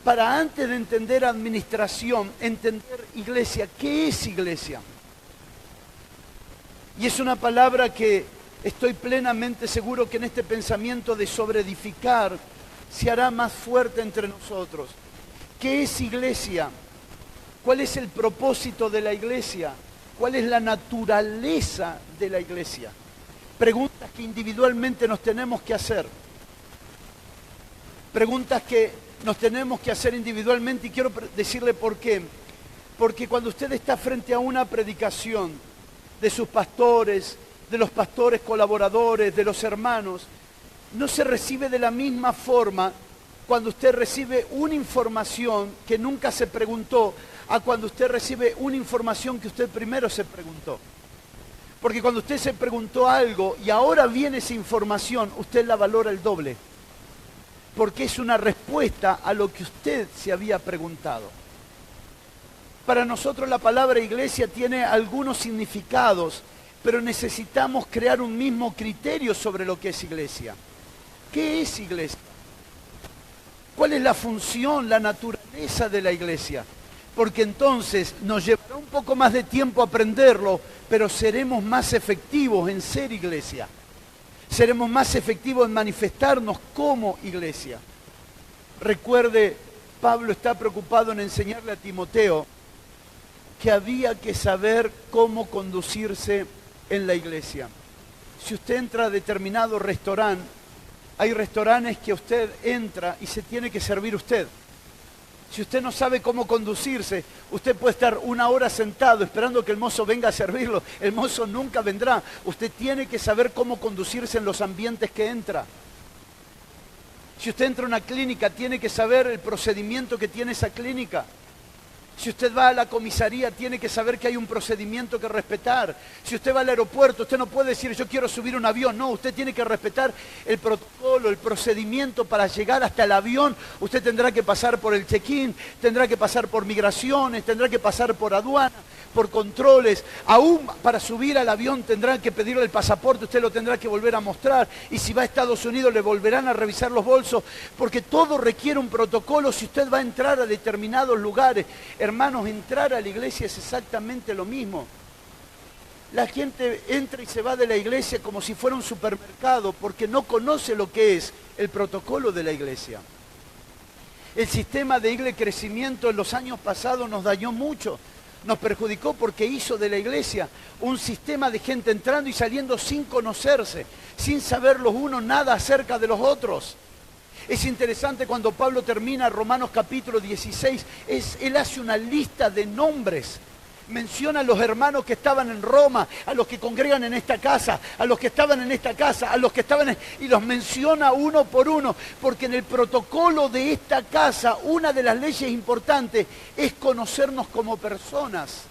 para antes de entender administración, entender iglesia. ¿Qué es iglesia? Y es una palabra que estoy plenamente seguro que en este pensamiento de sobreedificar se hará más fuerte entre nosotros. ¿Qué es iglesia? ¿Cuál es el propósito de la iglesia? ¿Cuál es la naturaleza de la iglesia? Preguntas que individualmente nos tenemos que hacer. Preguntas que nos tenemos que hacer individualmente, y quiero decirle por qué. Porque cuando usted está frente a una predicación de sus pastores, de los pastores colaboradores, de los hermanos, no se recibe de la misma forma cuando usted recibe una información que nunca se preguntó, a cuando usted recibe una información que usted primero se preguntó. Porque cuando usted se preguntó algo y ahora viene esa información, usted la valora el doble. Porque es una respuesta a lo que usted se había preguntado. Para nosotros la palabra iglesia tiene algunos significados, pero necesitamos crear un mismo criterio sobre lo que es iglesia. ¿Qué es iglesia? ¿Cuál es la función, la naturaleza de la iglesia? Porque entonces nos llevará un poco más de tiempo aprenderlo, pero seremos más efectivos en ser iglesia. Seremos más efectivos en manifestarnos como iglesia. Recuerde, Pablo está preocupado en enseñarle a Timoteo que había que saber cómo conducirse en la iglesia. Si usted entra a determinado restaurante, hay restaurantes que usted entra y se tiene que servir usted. Si usted no sabe cómo conducirse, usted puede estar una hora sentado esperando que el mozo venga a servirlo. El mozo nunca vendrá. Usted tiene que saber cómo conducirse en los ambientes que entra. Si usted entra a una clínica, tiene que saber el procedimiento que tiene esa clínica. Si usted va a la comisaría, tiene que saber que hay un procedimiento que respetar. Si usted va al aeropuerto, usted no puede decir, yo quiero subir un avión. No, usted tiene que respetar el protocolo, el procedimiento para llegar hasta el avión. Usted tendrá que pasar por el check-in, tendrá que pasar por migraciones, tendrá que pasar por aduana, por controles. Aún para subir al avión tendrán que pedirle el pasaporte, usted lo tendrá que volver a mostrar. Y si va a Estados Unidos le volverán a revisar los bolsos, porque todo requiere un protocolo si usted va a entrar a determinados lugares. Hermanos, entrar a la iglesia es exactamente lo mismo. La gente entra y se va de la iglesia como si fuera un supermercado porque no conoce lo que es el protocolo de la iglesia. El sistema de crecimiento en los años pasados nos dañó mucho, nos perjudicó porque hizo de la iglesia un sistema de gente entrando y saliendo sin conocerse, sin saber los unos nada acerca de los otros. Es interesante cuando Pablo termina Romanos capítulo 16, él hace una lista de nombres. Menciona a los hermanos que estaban en Roma, a los que congregan en esta casa, a los que estaban en esta casa, a los que estaban y los menciona uno por uno, porque en el protocolo de esta casa, una de las leyes importantes es conocernos como personas.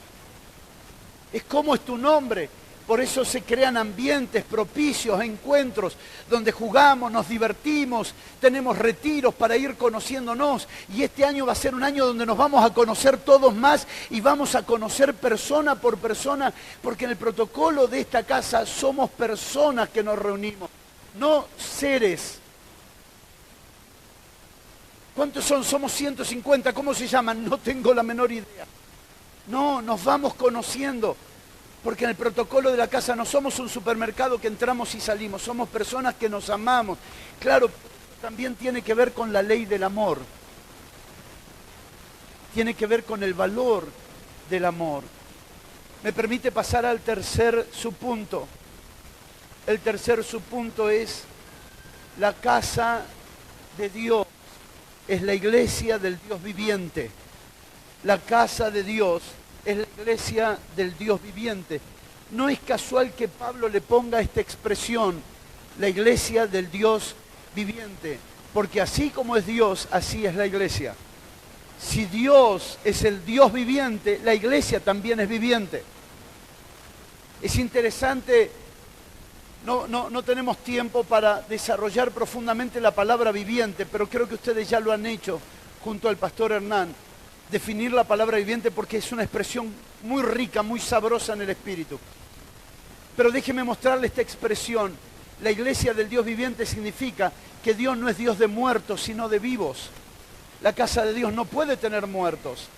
Es cómo es tu nombre. Por eso se crean ambientes propicios, encuentros, donde jugamos, nos divertimos, tenemos retiros para ir conociéndonos. Y este año va a ser un año donde nos vamos a conocer todos más y vamos a conocer persona por persona, porque en el protocolo de esta casa somos personas que nos reunimos, no seres. ¿Cuántos son? Somos 150, ¿cómo se llaman? No tengo la menor idea. No, nos vamos conociendo. Porque en el protocolo de la casa no somos un supermercado que entramos y salimos, somos personas que nos amamos. Claro, también tiene que ver con la ley del amor. Tiene que ver con el valor del amor. Me permite pasar al tercer subpunto. El tercer subpunto es la casa de Dios. Es la iglesia del Dios viviente. La casa de Dios es la iglesia del Dios viviente. No es casual que Pablo le ponga esta expresión, la iglesia del Dios viviente, porque así como es Dios, así es la iglesia. Si Dios es el Dios viviente, la iglesia también es viviente. Es interesante, no tenemos tiempo para desarrollar profundamente la palabra viviente, pero creo que ustedes ya lo han hecho junto al pastor Hernán. Definir la palabra viviente porque es una expresión muy rica, muy sabrosa en el espíritu. Pero déjeme mostrarle esta expresión. La iglesia del Dios viviente significa que Dios no es Dios de muertos, sino de vivos. La casa de Dios no puede tener muertos.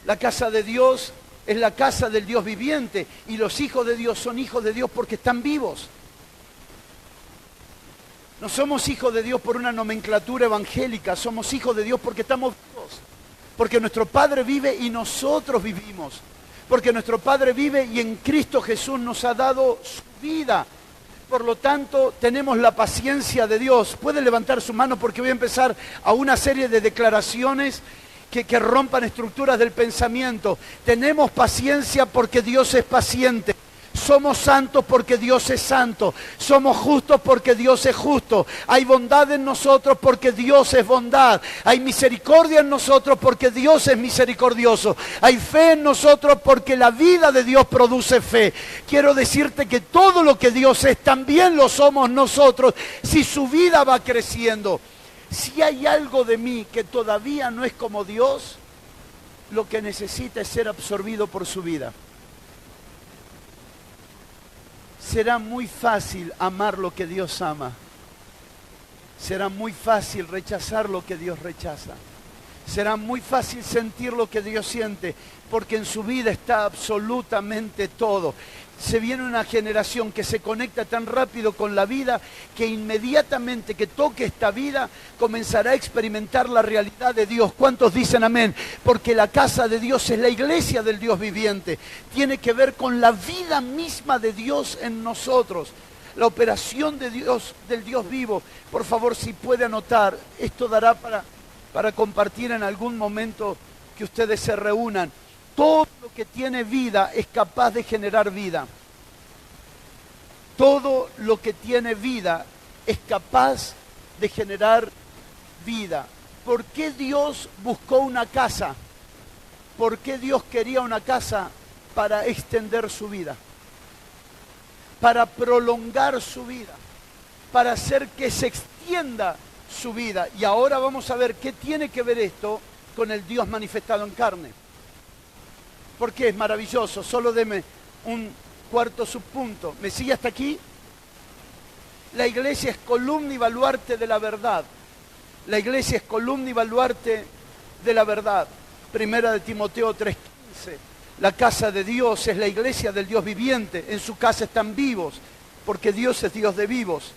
La casa de Dios es la casa del Dios viviente y los hijos de Dios son hijos de Dios porque están vivos. No somos hijos de Dios por una nomenclatura evangélica, somos hijos de Dios porque estamos vivos. Porque nuestro Padre vive y nosotros vivimos. Porque nuestro Padre vive y en Cristo Jesús nos ha dado su vida. Por lo tanto, tenemos la paciencia de Dios. Puede levantar su mano porque voy a empezar a una serie de declaraciones que rompan estructuras del pensamiento. Tenemos paciencia porque Dios es paciente. Somos santos porque Dios es santo. Somos justos porque Dios es justo. Hay bondad en nosotros porque Dios es bondad. Hay misericordia en nosotros porque Dios es misericordioso. Hay fe en nosotros porque la vida de Dios produce fe. Quiero decirte que todo lo que Dios es también lo somos nosotros si su vida va creciendo. Si hay algo de mí que todavía no es como Dios, lo que necesita es ser absorbido por su vida. Será muy fácil amar lo que Dios ama. Será muy fácil rechazar lo que Dios rechaza. Será muy fácil sentir lo que Dios siente, porque en su vida está absolutamente todo. Se viene una generación que se conecta tan rápido con la vida que inmediatamente que toque esta vida comenzará a experimentar la realidad de Dios. ¿Cuántos dicen amén? Porque la casa de Dios es la iglesia del Dios viviente. Tiene que ver con la vida misma de Dios en nosotros. La operación de Dios, del Dios vivo. Por favor, si puede anotar, esto dará para compartir en algún momento que ustedes se reúnan. Todo lo que tiene vida es capaz de generar vida. Todo lo que tiene vida es capaz de generar vida. ¿Por qué Dios buscó una casa? ¿Por qué Dios quería una casa? Para extender su vida, para prolongar su vida, para hacer que se extienda su vida. Y ahora vamos a ver qué tiene que ver esto con el Dios manifestado en carne. Porque es maravilloso. Solo deme un cuarto subpunto. ¿Me sigue hasta aquí? La iglesia es columna y baluarte de la verdad. La iglesia es columna y baluarte de la verdad. Primera de Timoteo 3:15. La casa de Dios es la iglesia del Dios viviente. En su casa están vivos, porque Dios es Dios de vivos.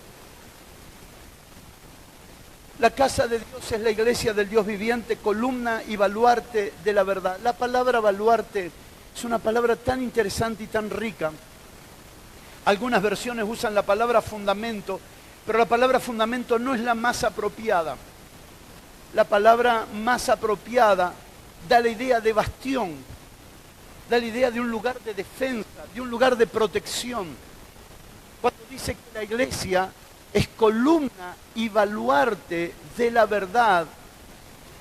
La casa de Dios es la iglesia del Dios viviente, columna y baluarte de la verdad. La palabra baluarte es una palabra tan interesante y tan rica. Algunas versiones usan la palabra fundamento, pero la palabra fundamento no es la más apropiada. La palabra más apropiada da la idea de bastión, da la idea de un lugar de defensa, de un lugar de protección. Cuando dice que la iglesia es columna y baluarte de la verdad,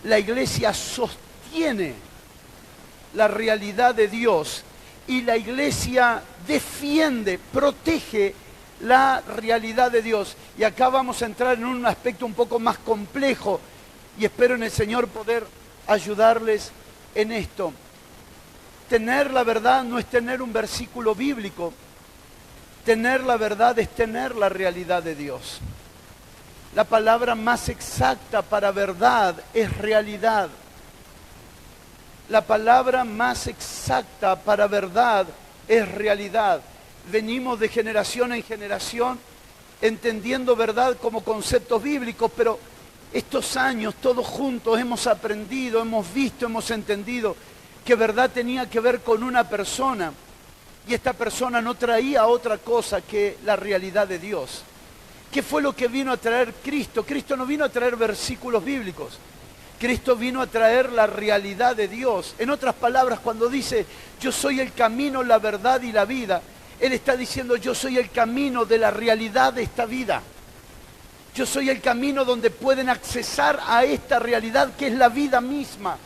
la iglesia sostiene la realidad de Dios y la iglesia defiende, protege la realidad de Dios. Y acá vamos a entrar en un aspecto un poco más complejo y espero en el Señor poder ayudarles en esto. Tener la verdad no es tener un versículo bíblico. Tener la verdad es tener la realidad de Dios. La palabra más exacta para verdad es realidad. La palabra más exacta para verdad es realidad. Venimos de generación en generación entendiendo verdad como conceptos bíblicos, pero estos años todos juntos hemos aprendido, hemos visto, hemos entendido que verdad tenía que ver con una persona. Y esta persona no traía otra cosa que la realidad de Dios. ¿Qué fue lo que vino a traer Cristo? Cristo no vino a traer versículos bíblicos. Cristo vino a traer la realidad de Dios. En otras palabras, cuando dice, yo soy el camino, la verdad y la vida, Él está diciendo, yo soy el camino de la realidad de esta vida. Yo soy el camino donde pueden accesar a esta realidad que es la vida misma.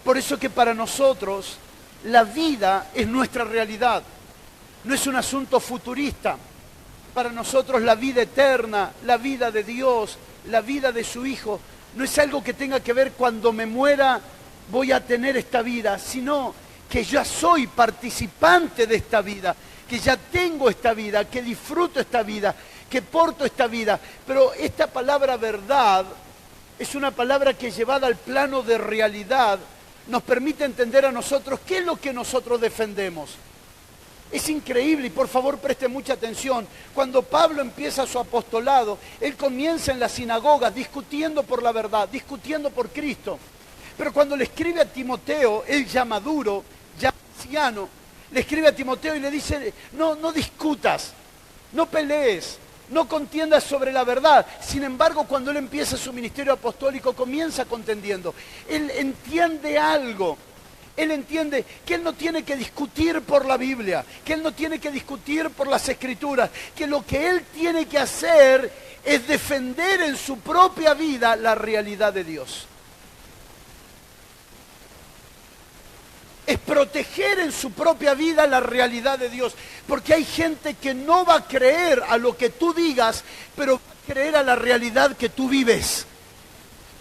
Por eso que para nosotros la vida es nuestra realidad, no es un asunto futurista. Para nosotros la vida eterna, la vida de Dios, la vida de su Hijo, no es algo que tenga que ver cuando me muera voy a tener esta vida, sino que ya soy participante de esta vida, que ya tengo esta vida, que disfruto esta vida, que porto esta vida. Pero esta palabra verdad es una palabra que llevada al plano de realidad nos permite entender a nosotros qué es lo que nosotros defendemos. Es increíble y por favor preste mucha atención. Cuando Pablo empieza su apostolado, él comienza en las sinagogas discutiendo por la verdad, discutiendo por Cristo. Pero cuando le escribe a Timoteo, él ya maduro, ya anciano, le escribe a Timoteo y le dice, no discutas, no pelees, no contiendas sobre la verdad. Sin embargo, cuando él empieza su ministerio apostólico, comienza contendiendo. Él entiende algo. Él entiende que él no tiene que discutir por la Biblia, que él no tiene que discutir por las Escrituras, que lo que él tiene que hacer es defender en su propia vida la realidad de Dios. Es proteger en su propia vida la realidad de Dios. Porque hay gente que no va a creer a lo que tú digas, pero va a creer a la realidad que tú vives.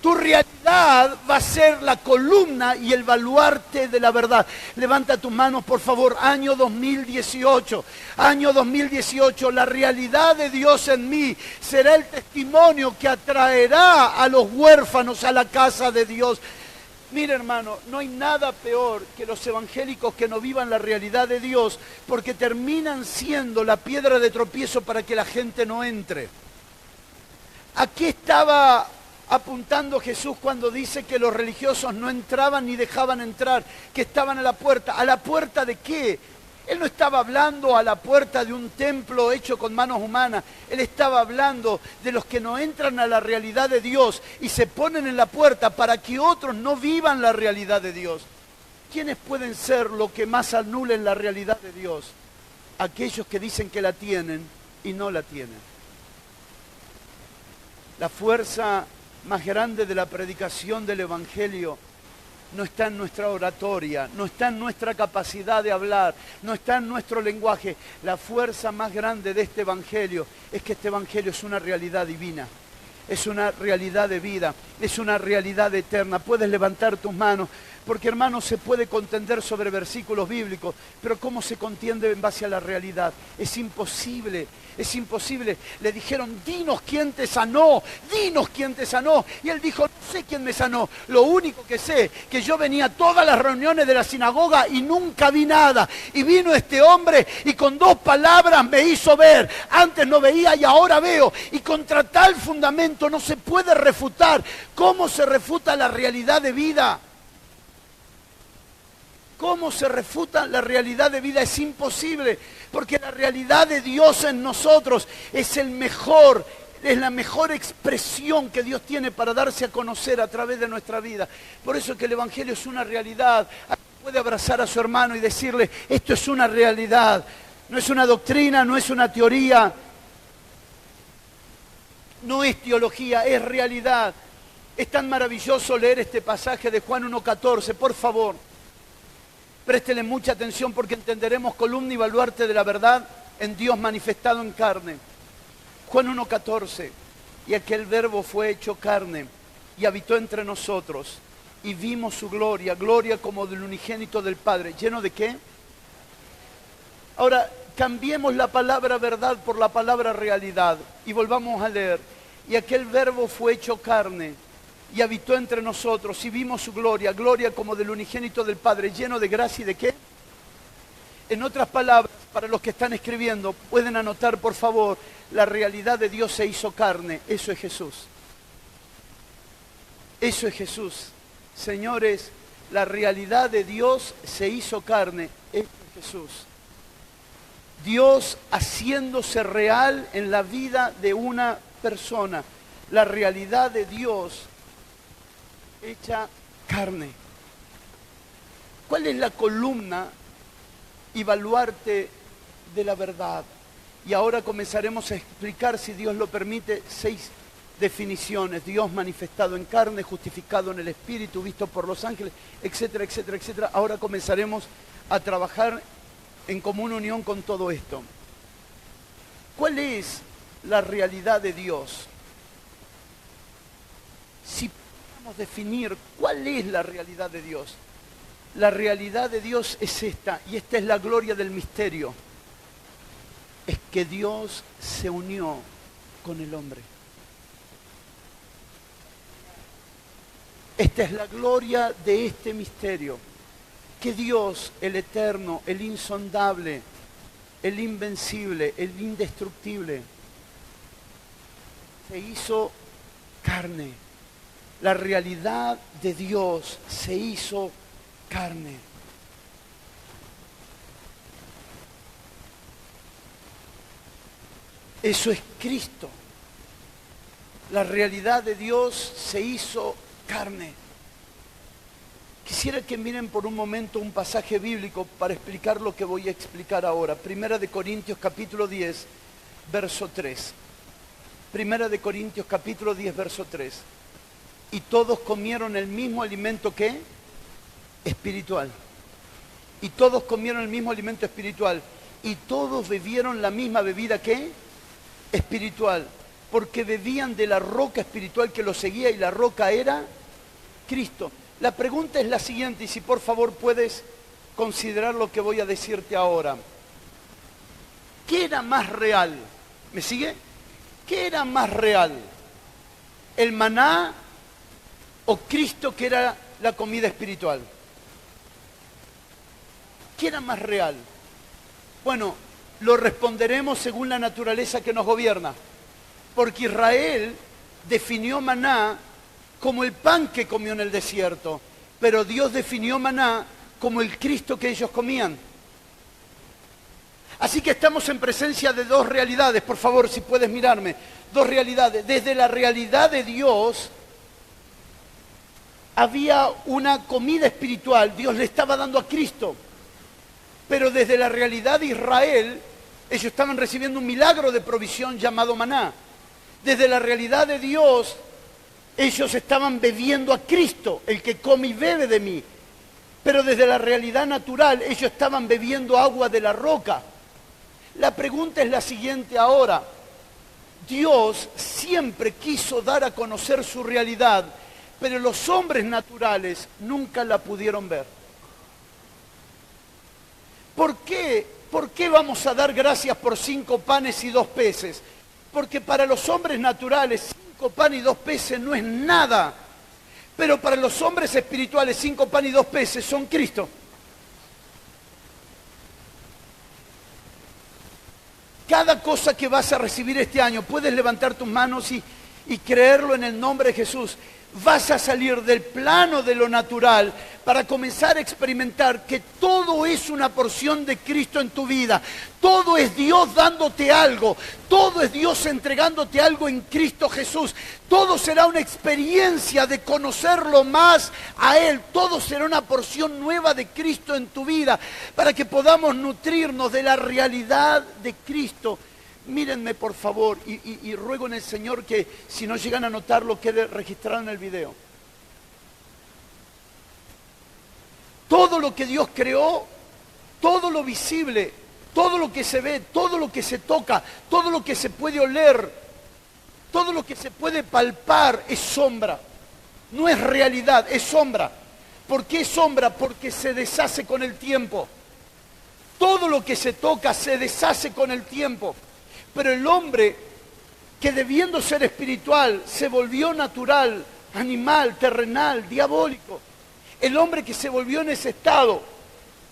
Tu realidad va a ser la columna y el baluarte de la verdad. Levanta tus manos, por favor. Año 2018. Año 2018. La realidad de Dios en mí será el testimonio que atraerá a los huérfanos a la casa de Dios. Mire, hermano, no hay nada peor que los evangélicos que no vivan la realidad de Dios, porque terminan siendo la piedra de tropiezo para que la gente no entre. Aquí estaba apuntando Jesús cuando dice que los religiosos no entraban ni dejaban entrar, que estaban a la puerta. ¿A la puerta de qué? Él no estaba hablando a la puerta de un templo hecho con manos humanas. Él estaba hablando de los que no entran a la realidad de Dios y se ponen en la puerta para que otros no vivan la realidad de Dios. ¿Quiénes pueden ser los que más anulen la realidad de Dios? Aquellos que dicen que la tienen y no la tienen. La fuerza más grande de la predicación del Evangelio no está en nuestra oratoria, no está en nuestra capacidad de hablar, no está en nuestro lenguaje. La fuerza más grande de este Evangelio es que este Evangelio es una realidad divina, es una realidad de vida, es una realidad eterna. Puedes levantar tus manos, porque hermano, se puede contender sobre versículos bíblicos, pero ¿cómo se contiende en base a la realidad? Es imposible, es imposible. Le dijeron, dinos quién te sanó, dinos quién te sanó. Y él dijo, no sé quién me sanó, lo único que sé, que yo venía a todas las reuniones de la sinagoga y nunca vi nada. Y vino este hombre y con 2 palabras me hizo ver. Antes no veía y ahora veo. Y contra tal fundamento no se puede refutar. ¿Cómo se refuta la realidad de vida? ¿Cómo se refuta la realidad de vida? Es imposible, porque la realidad de Dios en nosotros es la mejor expresión que Dios tiene para darse a conocer a través de nuestra vida. Por eso es que el Evangelio es una realidad. Puede abrazar a su hermano y decirle, esto es una realidad, no es una doctrina, no es una teoría, no es teología, es realidad. Es tan maravilloso leer este pasaje de Juan 1:14, por favor. Préstele mucha atención porque entenderemos columna y baluarte de la verdad en Dios manifestado en carne. Juan 1:14, y aquel verbo fue hecho carne y habitó entre nosotros y vimos su gloria, gloria como del unigénito del Padre. ¿Lleno de qué? Ahora, cambiemos la palabra verdad por la palabra realidad y volvamos a leer. Y aquel verbo fue hecho carne y habitó entre nosotros y vimos su gloria, gloria como del unigénito del Padre, lleno de gracia y de ¿qué? En otras palabras, para los que están escribiendo, pueden anotar por favor, la realidad de Dios se hizo carne, eso es Jesús. Eso es Jesús. Señores, la realidad de Dios se hizo carne, eso es Jesús. Dios haciéndose real en la vida de una persona. La realidad de Dios hecha carne. ¿Cuál es la columna y baluarte de la verdad? Y ahora comenzaremos a explicar, si Dios lo permite, 6 definiciones. Dios manifestado en carne, justificado en el Espíritu, visto por los ángeles, etcétera, etcétera, etcétera. Ahora comenzaremos a trabajar en común unión con todo esto. ¿Cuál es la realidad de Dios? Si definir cuál es la realidad de Dios. La realidad de Dios es esta, y esta es la gloria del misterio. Es que Dios se unió con el hombre. Esta es la gloria de este misterio, que Dios, el eterno, el insondable, el invencible, el indestructible, se hizo carne. La realidad de Dios se hizo carne. Eso es Cristo. La realidad de Dios se hizo carne. Quisiera que miren por un momento un pasaje bíblico para explicar lo que voy a explicar ahora. Primera de Corintios capítulo 10, verso 3. Primera de Corintios capítulo 10, verso 3. Y todos comieron el mismo alimento que espiritual. Y todos comieron el mismo alimento espiritual. Y todos bebieron la misma bebida que espiritual. Porque bebían de la roca espiritual que los seguía, y la roca era Cristo. La pregunta es la siguiente, y si por favor puedes considerar lo que voy a decirte ahora. ¿Qué era más real? ¿Me sigue? ¿Qué era más real? ¿El maná o Cristo, que era la comida espiritual? ¿Qué era más real? Bueno, lo responderemos según la naturaleza que nos gobierna. Porque Israel definió maná como el pan que comió en el desierto, pero Dios definió maná como el Cristo que ellos comían. Así que estamos en presencia de dos realidades. Por favor, si puedes mirarme. Dos realidades. Desde la realidad de Dios había una comida espiritual. Dios le estaba dando a Cristo. Pero desde la realidad de Israel, ellos estaban recibiendo un milagro de provisión llamado maná. Desde la realidad de Dios, ellos estaban bebiendo a Cristo, el que come y bebe de mí. Pero desde la realidad natural, ellos estaban bebiendo agua de la roca. La pregunta es la siguiente ahora. Dios siempre quiso dar a conocer su realidad, pero los hombres naturales nunca la pudieron ver. ¿Por qué? ¿Por qué vamos a dar gracias por 5 panes y 2 peces? Porque para los hombres naturales 5 panes y 2 peces no es nada. Pero para los hombres espirituales 5 panes y 2 peces son Cristo. Cada cosa que vas a recibir este año, puedes levantar tus manos y creerlo en el nombre de Jesús. Vas a salir del plano de lo natural para comenzar a experimentar que todo es una porción de Cristo en tu vida. Todo es Dios dándote algo. Todo es Dios entregándote algo en Cristo Jesús. Todo será una experiencia de conocerlo más a Él. Todo será una porción nueva de Cristo en tu vida para que podamos nutrirnos de la realidad de Cristo. Mírenme por favor y ruego en el Señor que si no llegan a notar lo quede registrado en el video. Todo lo que Dios creó, todo lo visible, todo lo que se ve, todo lo que se toca, todo lo que se puede oler, todo lo que se puede palpar es sombra. No es realidad, es sombra. ¿Por qué es sombra? Porque se deshace con el tiempo. Todo lo que se toca se deshace con el tiempo. Pero el hombre que debiendo ser espiritual se volvió natural, animal, terrenal, diabólico. El hombre que se volvió en ese estado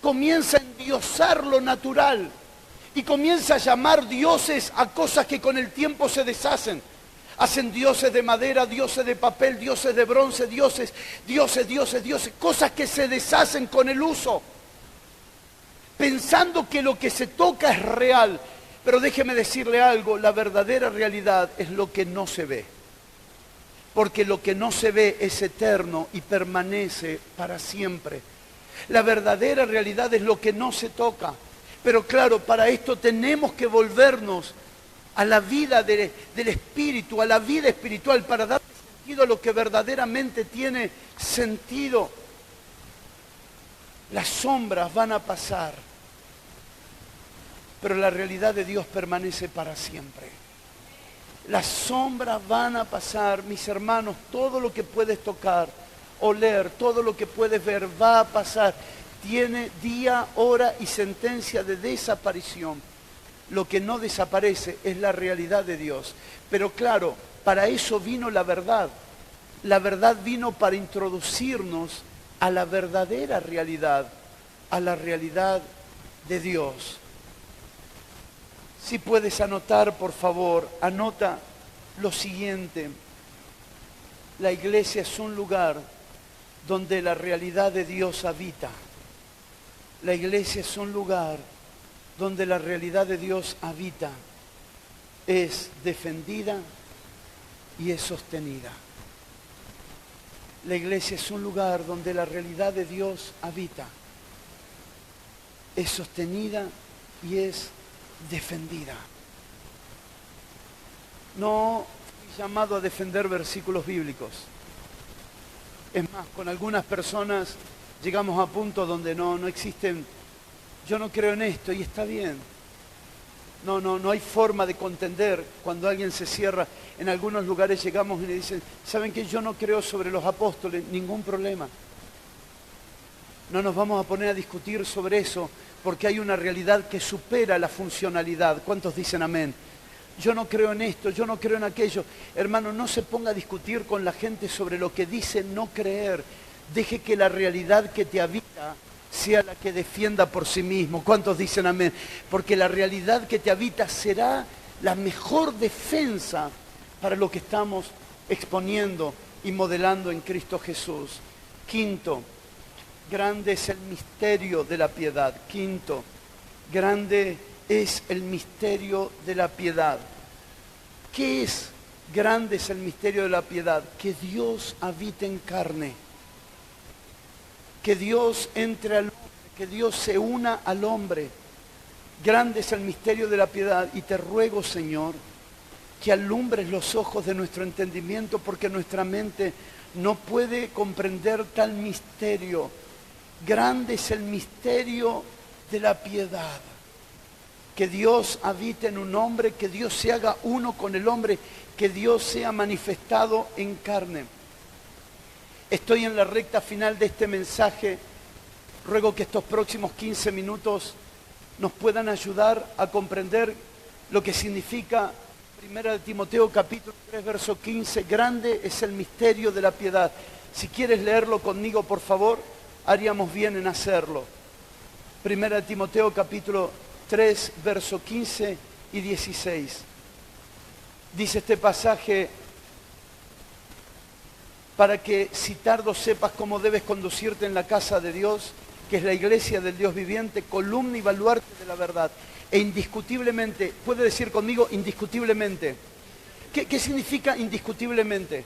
comienza a endiosar lo natural y comienza a llamar dioses a cosas que con el tiempo se deshacen. Hacen dioses de madera, dioses de papel, dioses de bronce, dioses, cosas que se deshacen con el uso, pensando que lo que se toca es real. Pero déjeme decirle algo, la verdadera realidad es lo que no se ve. Porque lo que no se ve es eterno y permanece para siempre. La verdadera realidad es lo que no se toca. Pero claro, para esto tenemos que volvernos a la vida del espíritu, a la vida espiritual, para dar sentido a lo que verdaderamente tiene sentido. Las sombras van a pasar, pero la realidad de Dios permanece para siempre. Las sombras van a pasar, mis hermanos, todo lo que puedes tocar, oler, todo lo que puedes ver va a pasar. Tiene día, hora y sentencia de desaparición. Lo que no desaparece es la realidad de Dios. Pero claro, para eso vino la verdad. La verdad vino para introducirnos a la verdadera realidad, a la realidad de Dios. Si puedes anotar, por favor, anota lo siguiente. La iglesia es un lugar donde la realidad de Dios habita. La iglesia es un lugar donde la realidad de Dios habita. Es defendida y es sostenida. La iglesia es un lugar donde la realidad de Dios habita. Es sostenida y es defendida. No fui llamado a defender versículos bíblicos. Es más, con algunas personas llegamos a puntos donde no existen. Yo no creo en esto y está bien. No hay forma de contender cuando alguien se cierra. En algunos lugares llegamos y le dicen, ¿saben qué? Yo no creo sobre los apóstoles, ningún problema. No nos vamos a poner a discutir sobre eso porque hay una realidad que supera la funcionalidad. ¿Cuántos dicen amén? Yo no creo en esto, yo no creo en aquello. Hermano, no se ponga a discutir con la gente sobre lo que dice no creer. Deje que la realidad que te habita sea la que defienda por sí mismo. ¿Cuántos dicen amén? Porque la realidad que te habita será la mejor defensa para lo que estamos exponiendo y modelando en Cristo Jesús. Quinto, grande es el misterio de la piedad. Quinto, grande es el misterio de la piedad. ¿Qué es grande es el misterio de la piedad? Que Dios habite en carne. Que Dios entre al hombre, que Dios se una al hombre. Grande es el misterio de la piedad y te ruego, Señor, que alumbres los ojos de nuestro entendimiento porque nuestra mente no puede comprender tal misterio. Grande es el misterio de la piedad. Que Dios habite en un hombre, que Dios se haga uno con el hombre, que Dios sea manifestado en carne. Estoy en la recta final de este mensaje. Ruego que estos próximos 15 minutos nos puedan ayudar a comprender lo que significa 1 Timoteo capítulo 3, verso 15. Grande es el misterio de la piedad. Si quieres leerlo conmigo, por favor, haríamos bien en hacerlo. 1 Timoteo capítulo 3, verso 15 y 16. Dice este pasaje: para que si tardo sepas cómo debes conducirte en la casa de Dios, que es la iglesia del Dios viviente, columna y baluarte de la verdad. E indiscutiblemente, puede decir conmigo, indiscutiblemente. ¿Qué significa indiscutiblemente?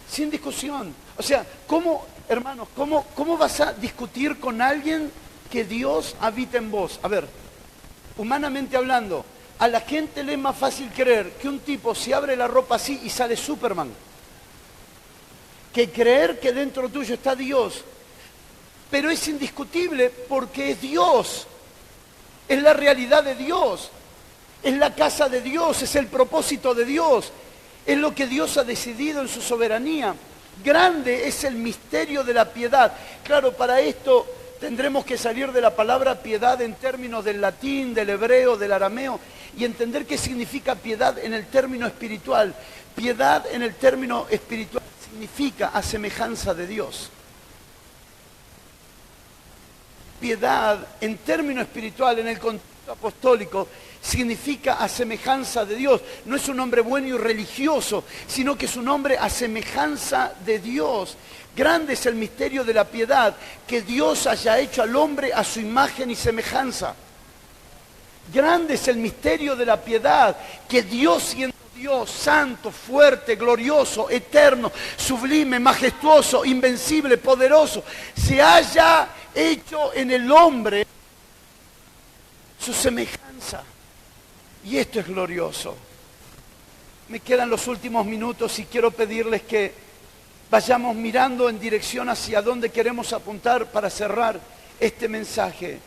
Sin discusión. O sea, ¿cómo, hermanos, cómo vas a discutir con alguien que Dios habita en vos? A ver, humanamente hablando, a la gente le es más fácil creer que un tipo se abre la ropa así y sale Superman, que creer que dentro tuyo está Dios. Pero es indiscutible porque es Dios, es la realidad de Dios, es la casa de Dios, es el propósito de Dios, es lo que Dios ha decidido en su soberanía. Grande es el misterio de la piedad. Claro, para esto tendremos que salir de la palabra piedad en términos del latín, del hebreo, del arameo, y entender qué significa piedad en el término espiritual. Piedad en el término espiritual significa a semejanza de Dios. Piedad en término espiritual, en el contexto apostólico, significa a semejanza de Dios. No es un hombre bueno y religioso, sino que es un hombre a semejanza de Dios. Grande es el misterio de la piedad, que Dios haya hecho al hombre a su imagen y semejanza. Grande es el misterio de la piedad, que Dios, siendo Dios santo, fuerte, glorioso, eterno, sublime, majestuoso, invencible, poderoso, se haya hecho en el hombre su semejanza. Y esto es glorioso. Me quedan los últimos minutos y quiero pedirles que vayamos mirando en dirección hacia dónde queremos apuntar para cerrar este mensaje.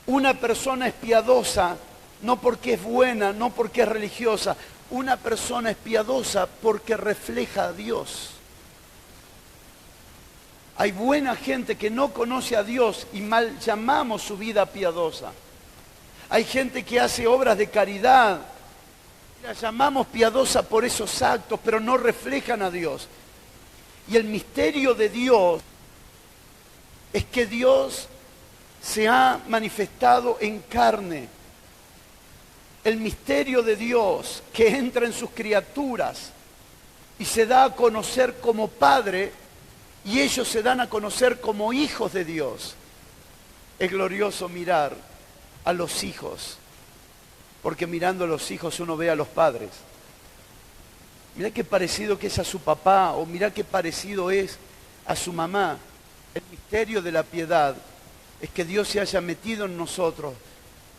Una persona es piadosa no porque es buena, no porque es religiosa. Una persona es piadosa porque refleja a Dios. Hay buena gente que no conoce a Dios y mal llamamos su vida piadosa. Hay gente que hace obras de caridad. La llamamos piadosa por esos actos, pero no reflejan a Dios. Y el misterio de Dios es que Dios se ha manifestado en carne. El misterio de Dios que entra en sus criaturas y se da a conocer como Padre, y ellos se dan a conocer como hijos de Dios. Es glorioso mirar a los hijos, porque mirando a los hijos uno ve a los padres. Mirá qué parecido que es a su papá, o mirá qué parecido es a su mamá. El misterio de la piedad es que Dios se haya metido en nosotros,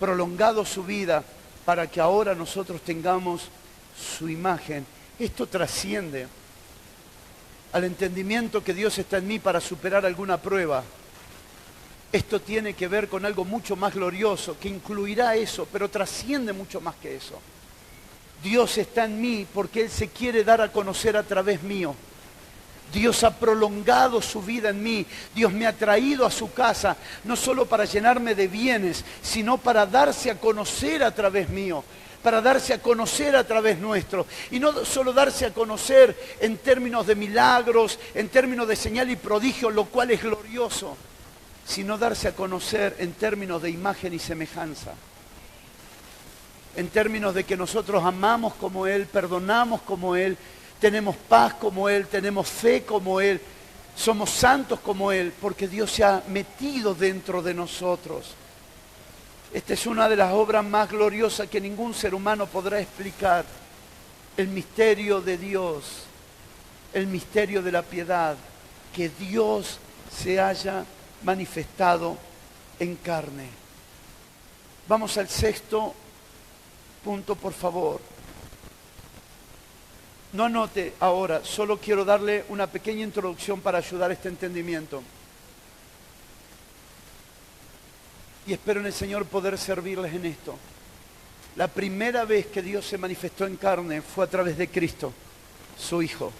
prolongado su vida, para que ahora nosotros tengamos su imagen. Esto trasciende al entendimiento que Dios está en mí para superar alguna prueba. Esto tiene que ver con algo mucho más glorioso, que incluirá eso, pero trasciende mucho más que eso. Dios está en mí porque Él se quiere dar a conocer a través mío. Dios ha prolongado su vida en mí. Dios me ha traído a su casa, no solo para llenarme de bienes, sino para darse a conocer a través mío, para darse a conocer a través nuestro. Y no solo darse a conocer en términos de milagros, en términos de señal y prodigio, lo cual es glorioso, sino darse a conocer en términos de imagen y semejanza. En términos de que nosotros amamos como Él, perdonamos como Él, tenemos paz como Él, tenemos fe como Él, somos santos como Él, porque Dios se ha metido dentro de nosotros. Esta es una de las obras más gloriosas que ningún ser humano podrá explicar. El misterio de Dios, el misterio de la piedad, que Dios se haya manifestado en carne. Vamos al sexto punto, por favor. No anote ahora, solo quiero darle una pequeña introducción para ayudar a este entendimiento. Y espero en el Señor poder servirles en esto. La primera vez que Dios se manifestó en carne fue a través de Cristo, su Hijo.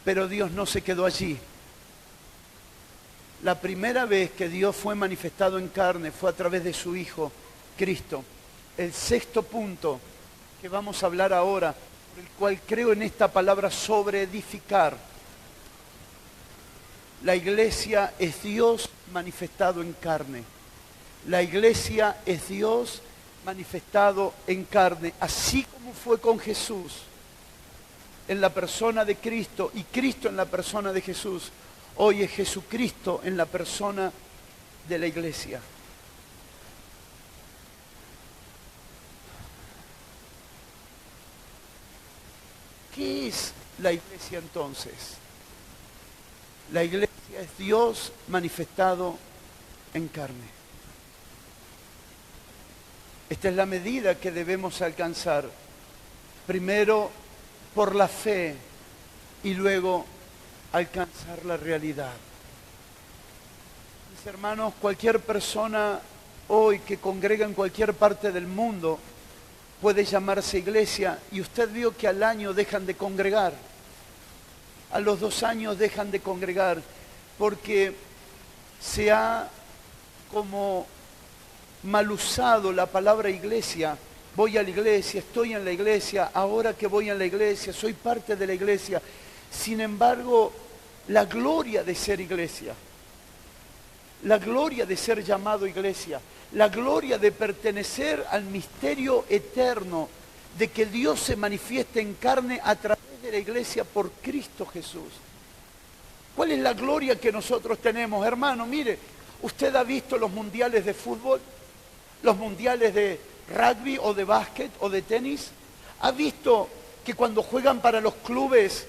Pero Dios no se quedó allí. La primera vez que Dios fue manifestado en carne fue a través de su Hijo, Cristo. El sexto punto que vamos a hablar ahora, por el cual creo en esta palabra sobre edificar. La iglesia es Dios manifestado en carne. La iglesia es Dios manifestado en carne, así como fue con Jesús, en la persona de Cristo, y Cristo en la persona de Jesús. Hoy es Jesucristo en la persona de la iglesia. ¿Qué es la iglesia entonces? La iglesia es Dios manifestado en carne. Esta es la medida que debemos alcanzar. Primero por la fe y luego alcanzar la realidad. Mis hermanos, cualquier persona hoy que congrega en cualquier parte del mundo puede llamarse iglesia, y usted vio que al año dejan de congregar, a los 2 años dejan de congregar, porque se ha como mal usado la palabra iglesia. Voy a la iglesia, estoy en la iglesia, ahora que voy a la iglesia, soy parte de la iglesia. Sin embargo, la gloria de ser iglesia, la gloria de ser llamado iglesia, la gloria de pertenecer al misterio eterno de que Dios se manifieste en carne a través de la iglesia por Cristo Jesús. ¿Cuál es la gloria que nosotros tenemos? Hermano, mire, usted ha visto los mundiales de fútbol, los mundiales de rugby o de básquet o de tenis. ¿Ha visto que cuando juegan para los clubes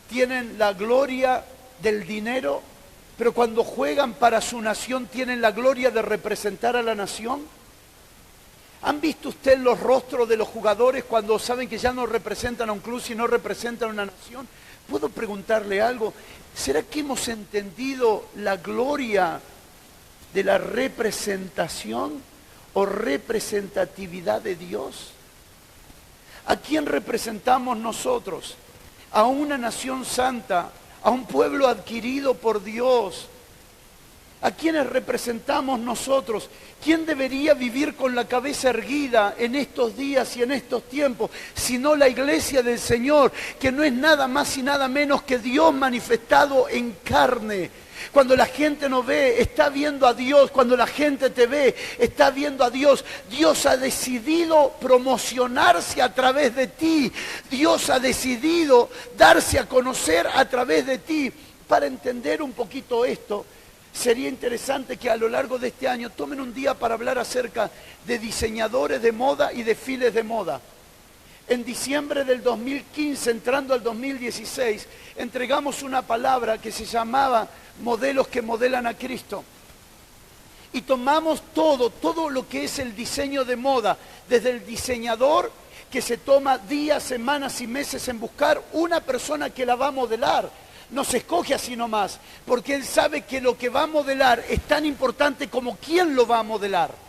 tienen la gloria del dinero, pero cuando juegan para su nación tienen la gloria de representar a la nación? ¿Han visto usted los rostros de los jugadores cuando saben que ya no representan a un club, sino representan a una nación? ¿Puedo preguntarle algo? ¿Será que hemos entendido la gloria de la representación o representatividad de Dios? ¿A quién representamos nosotros? A una nación santa, a un pueblo adquirido por Dios, ¿A quiénes representamos nosotros? ¿Quién debería vivir con la cabeza erguida en estos días y en estos tiempos? Sino la iglesia del Señor, que no es nada más y nada menos que Dios manifestado en carne. Cuando la gente nos ve, está viendo a Dios. Cuando la gente te ve, está viendo a Dios. Dios ha decidido promocionarse a través de ti. Dios ha decidido darse a conocer a través de ti. Para entender un poquito esto, sería interesante que a lo largo de este año tomen un día para hablar acerca de diseñadores de moda y desfiles de moda. En diciembre del 2015, entrando al 2016, entregamos una palabra que se llamaba Modelos que modelan a Cristo. Y tomamos todo lo que es el diseño de moda, desde el diseñador que se toma días, semanas y meses en buscar una persona que la va a modelar. No se escoge así nomás, porque él sabe que lo que va a modelar es tan importante como quién lo va a modelar.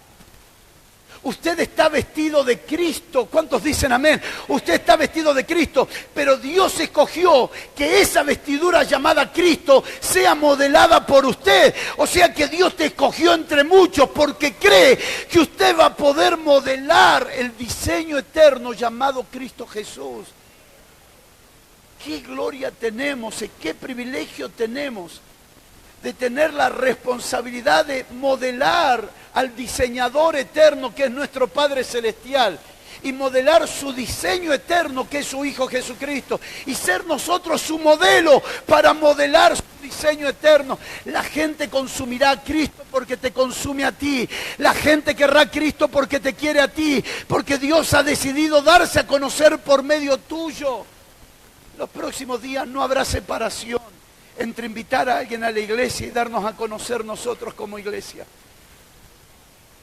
Usted está vestido de Cristo. ¿Cuántos dicen amén? Usted está vestido de Cristo, pero Dios escogió que esa vestidura llamada Cristo sea modelada por usted. O sea que Dios te escogió entre muchos porque cree que usted va a poder modelar el diseño eterno llamado Cristo Jesús. Qué gloria tenemos y qué privilegio tenemos de tener la responsabilidad de modelar al diseñador eterno que es nuestro Padre Celestial y modelar su diseño eterno que es su Hijo Jesucristo y ser nosotros su modelo para modelar su diseño eterno. La gente consumirá a Cristo porque te consume a ti. La gente querrá a Cristo porque te quiere a ti, porque Dios ha decidido darse a conocer por medio tuyo. Los próximos días no habrá separación entre invitar a alguien a la iglesia y darnos a conocer nosotros como iglesia.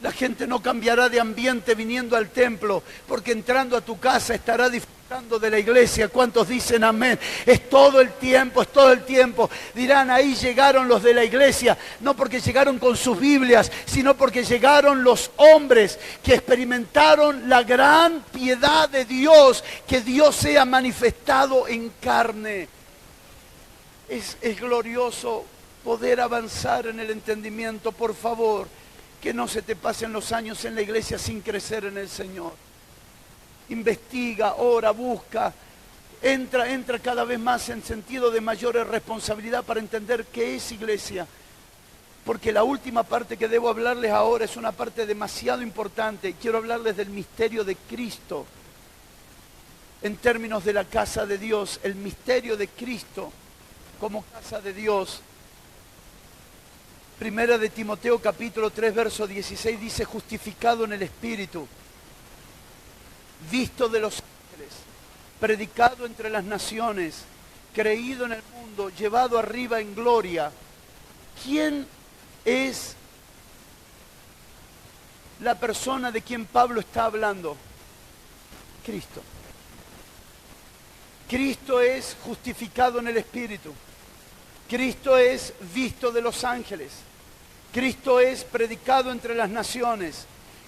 La gente no cambiará de ambiente viniendo al templo, porque entrando a tu casa estará disfrutando de la iglesia. ¿Cuántos dicen amén? Es todo el tiempo, es todo el tiempo. Dirán, ahí llegaron los de la iglesia, no porque llegaron con sus Biblias, sino porque llegaron los hombres que experimentaron la gran piedad de Dios, que Dios sea manifestado en carne. Es glorioso poder avanzar en el entendimiento. Por favor, que no se te pasen los años en la iglesia sin crecer en el Señor. Investiga, ora, busca, entra cada vez más en sentido de mayor responsabilidad para entender qué es iglesia. Porque la última parte que debo hablarles ahora es una parte demasiado importante. Quiero hablarles del misterio de Cristo en términos de la casa de Dios, el misterio de Cristo como casa de Dios. Primera de Timoteo capítulo 3 verso 16 dice, justificado en el Espíritu, visto de los ángeles, predicado entre las naciones, creído en el mundo, llevado arriba en gloria. ¿Quién es la persona de quien Pablo está hablando? Cristo. Cristo es justificado en el Espíritu. Cristo es visto de los ángeles. Cristo es predicado entre las naciones.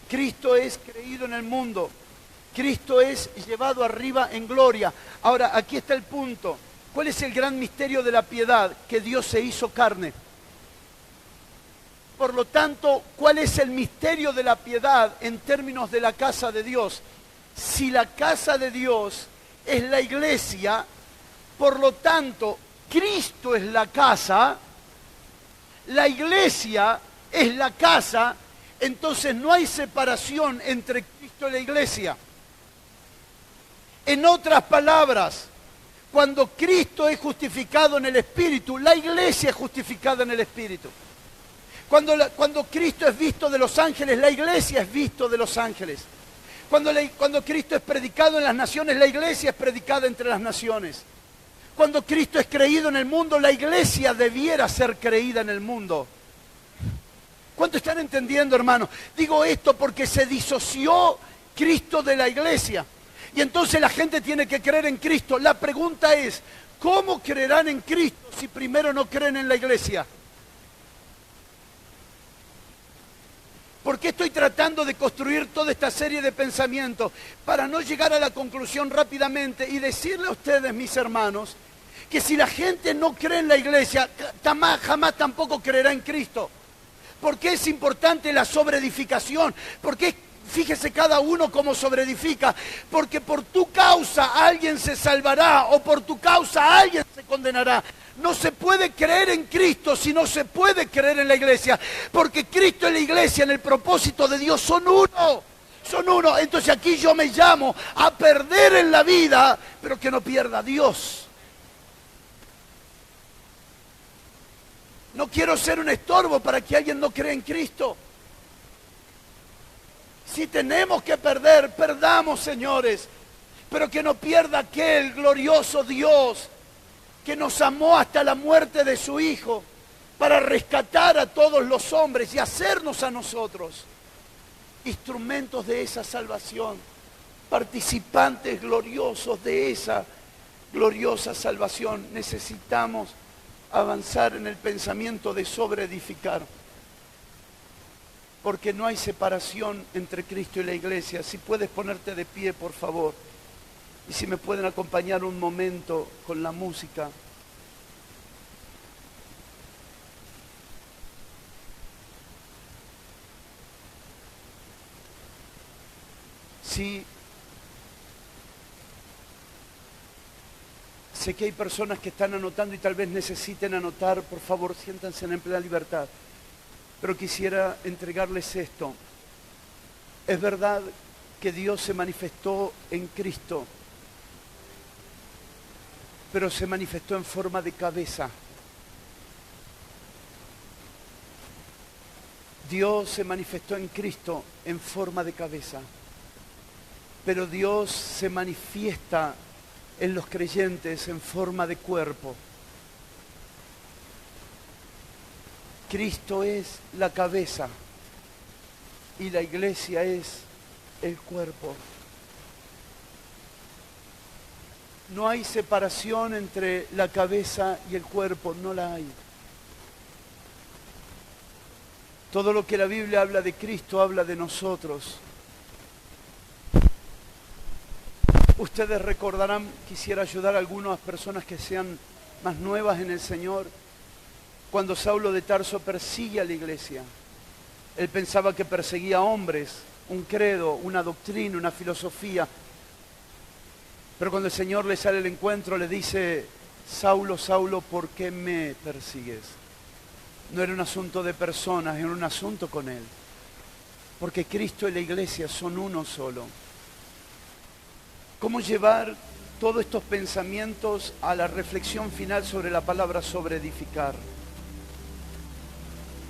Cristo es creído en el mundo. Cristo es llevado arriba en gloria. Ahora, aquí está el punto. ¿Cuál es el gran misterio de la piedad? Que Dios se hizo carne. Por lo tanto, ¿cuál es el misterio de la piedad en términos de la casa de Dios? Si la casa de Dios es la iglesia, por lo tanto, Cristo es la casa, la iglesia es la casa, entonces no hay separación entre Cristo y la iglesia. En otras palabras, cuando Cristo es justificado en el Espíritu, la iglesia es justificada en el Espíritu. Cuando Cristo es visto de los ángeles, la iglesia es visto de los ángeles. Cuando Cristo es predicado en las naciones, la iglesia es predicada entre las naciones. Cuando Cristo es creído en el mundo, la iglesia debiera ser creída en el mundo. ¿Cuánto están entendiendo, hermano? Digo esto porque se disoció Cristo de la iglesia. Y entonces la gente tiene que creer en Cristo. La pregunta es, ¿cómo creerán en Cristo si primero no creen en la iglesia? ¿Por qué estoy tratando de construir toda esta serie de pensamientos? Para no llegar a la conclusión rápidamente y decirle a ustedes, mis hermanos, que si la gente no cree en la iglesia, jamás tampoco creerá en Cristo. ¿Por qué es importante la sobreedificación? Porque fíjese cada uno cómo sobreedifica. Porque por tu causa alguien se salvará o por tu causa alguien se condenará. No se puede creer en Cristo si no se puede creer en la iglesia. Porque Cristo y la iglesia en el propósito de Dios son uno. Son uno. Entonces aquí yo me llamo a perder en la vida, pero que no pierda a Dios. No quiero ser un estorbo para que alguien no crea en Cristo. Si tenemos que perder, perdamos, señores. Pero que no pierda aquel glorioso Dios que nos amó hasta la muerte de su Hijo para rescatar a todos los hombres y hacernos a nosotros instrumentos de esa salvación, participantes gloriosos de esa gloriosa salvación. Necesitamos avanzar en el pensamiento de sobreedificar, porque no hay separación entre Cristo y la iglesia. Si puedes ponerte de pie, por favor, y si me pueden acompañar un momento con la música. Sí, sé que hay personas que están anotando y tal vez necesiten anotar. Por favor, siéntanse en plena libertad. Pero quisiera entregarles esto. Es verdad que Dios se manifestó en Cristo, pero se manifestó en forma de cabeza. Dios se manifestó en Cristo en forma de cabeza, pero Dios se manifiesta en los creyentes en forma de cuerpo. Cristo es la cabeza y la iglesia es el cuerpo. No hay separación entre la cabeza y el cuerpo, no la hay. Todo lo que la Biblia habla de Cristo habla de nosotros. Ustedes recordarán, quisiera ayudar a algunas personas que sean más nuevas en el Señor, cuando Saulo de Tarso persigue a la iglesia. Él pensaba que perseguía a hombres, un credo, una doctrina, una filosofía. Pero cuando el Señor le sale al encuentro, le dice: Saulo, Saulo, ¿por qué me persigues? No era un asunto de personas, era un asunto con Él. Porque Cristo y la iglesia son uno solo. ¿Cómo llevar todos estos pensamientos a la reflexión final sobre la palabra sobreedificar?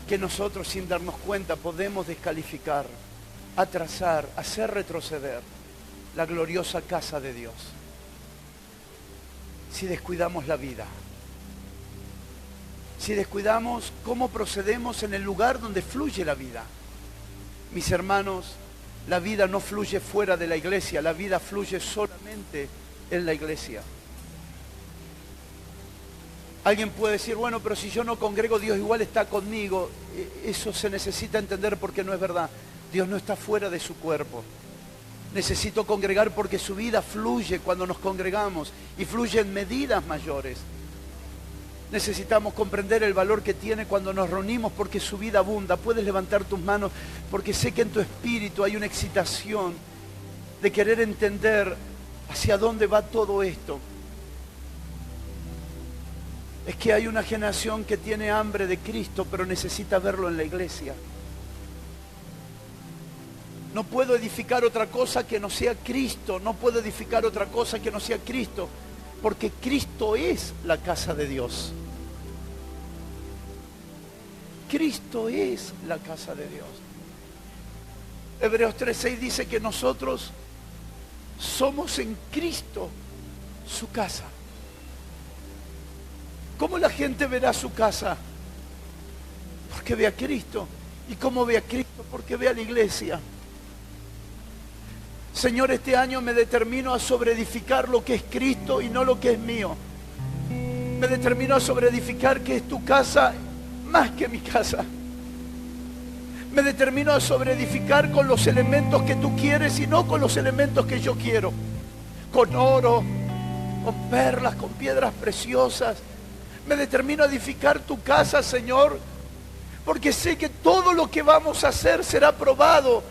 Que nosotros, sin darnos cuenta, podemos descalificar, atrasar, hacer retroceder la gloriosa casa de Dios si descuidamos la vida. Si descuidamos cómo procedemos en el lugar donde fluye la vida. Mis hermanos, la vida no fluye fuera de la iglesia, la vida fluye solamente en la iglesia. Alguien puede decir: bueno, pero si yo no congrego, Dios igual está conmigo. Eso se necesita entender, porque no es verdad. Dios no está fuera de su cuerpo. Necesito congregar porque su vida fluye cuando nos congregamos y fluye en medidas mayores. Necesitamos comprender el valor que tiene cuando nos reunimos, porque su vida abunda. Puedes levantar tus manos, porque sé que en tu espíritu hay una excitación de querer entender hacia dónde va todo esto. Es que hay una generación que tiene hambre de Cristo, pero necesita verlo en la iglesia. No puedo edificar otra cosa que no sea Cristo. No puedo edificar otra cosa que no sea Cristo, porque Cristo es la casa de Dios. Cristo es la casa de Dios. Hebreos 3:6 dice que nosotros somos en Cristo su casa. ¿Cómo la gente verá su casa? Porque ve a Cristo. ¿Y cómo ve a Cristo? Porque ve a la iglesia. Señor, este año me determino a sobreedificar lo que es Cristo y no lo que es mío. Me determino a sobreedificar que es tu casa más que mi casa. Me determino a sobreedificar con los elementos que tú quieres y no con los elementos que yo quiero. Con oro, con perlas, con piedras preciosas. Me determino a edificar tu casa, Señor, porque sé que todo lo que vamos a hacer será probado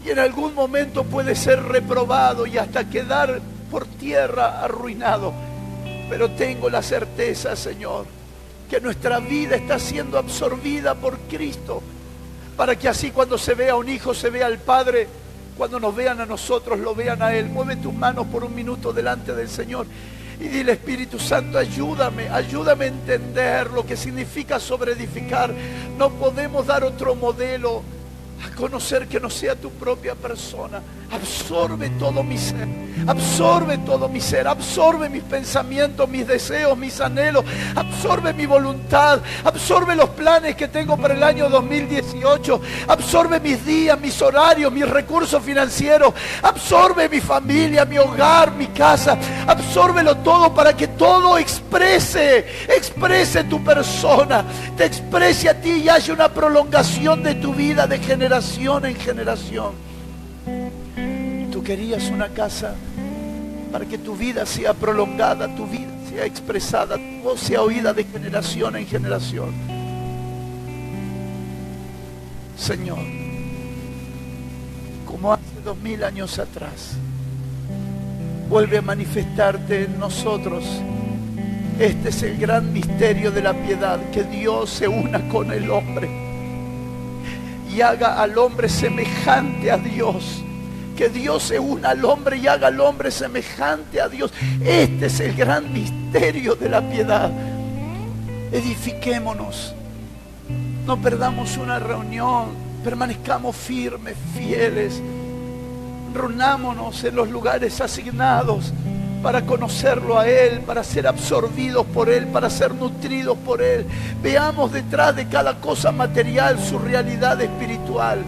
y en algún momento puede ser reprobado y hasta quedar por tierra arruinado. Pero tengo la certeza, Señor, que nuestra vida está siendo absorbida por Cristo, para que así cuando se vea a un hijo, se vea al Padre. Cuando nos vean a nosotros, lo vean a Él. Mueve tus manos por un minuto delante del Señor y dile: Espíritu Santo, ayúdame a entender lo que significa sobreedificar. No podemos dar otro modelo a conocer que no sea tu propia persona. Absorbe todo mi ser, absorbe todo mi ser, absorbe mis pensamientos, mis deseos, mis anhelos, absorbe mi voluntad, absorbe los planes que tengo para el año 2018, absorbe mis días, mis horarios, mis recursos financieros, absorbe mi familia, mi hogar, mi casa, absórbelo todo para que todo exprese tu persona, te exprese a ti y haya una prolongación de tu vida de generación en generación. Tú querías una casa para que tu vida sea prolongada, tu vida sea expresada, tu voz sea oída de generación en generación. Señor, como hace 2000 años atrás, vuelve a manifestarte en nosotros. Este es el gran misterio de la piedad, que Dios se una con el hombre y haga al hombre semejante a Dios. Que Dios se una al hombre y haga al hombre semejante a Dios. Este es el gran misterio de la piedad. Edifiquémonos. No perdamos una reunión. Permanezcamos firmes, fieles. Reunámonos en los lugares asignados para conocerlo a Él, para ser absorbidos por Él, para ser nutridos por Él. Veamos detrás de cada cosa material su realidad espiritual.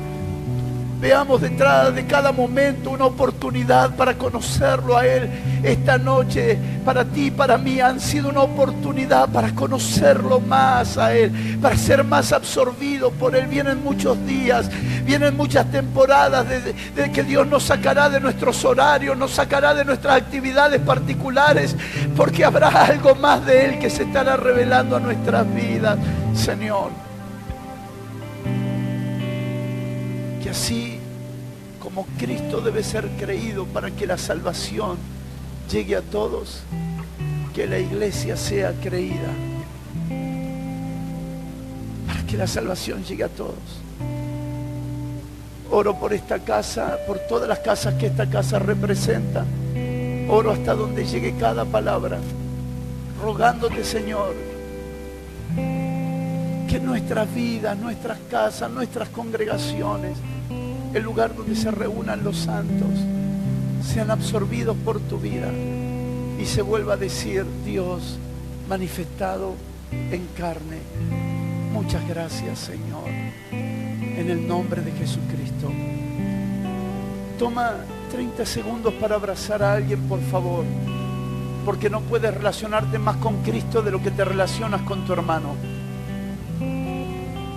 Veamos detrás de cada momento una oportunidad para conocerlo a Él. Esta noche, para ti y para mí, han sido una oportunidad para conocerlo más a Él, para ser más absorbidos por Él. Vienen muchos días, vienen muchas temporadas de que Dios nos sacará de nuestros horarios, nos sacará de nuestras actividades particulares, porque habrá algo más de Él que se estará revelando a nuestras vidas, Señor. Que así como Cristo debe ser creído para que la salvación llegue a todos, que la iglesia sea creída para que la salvación llegue a todos. Oro por esta casa, por todas las casas que esta casa representa. Oro hasta donde llegue cada palabra, rogándote, Señor, que nuestras vidas, nuestras casas, nuestras congregaciones, el lugar donde se reúnan los santos, sean absorbidos por tu vida y se vuelva a decir: Dios manifestado en carne. Muchas gracias, Señor, en el nombre de Jesucristo. Toma 30 segundos para abrazar a alguien, por favor, porque no puedes relacionarte más con Cristo de lo que te relacionas con tu hermano.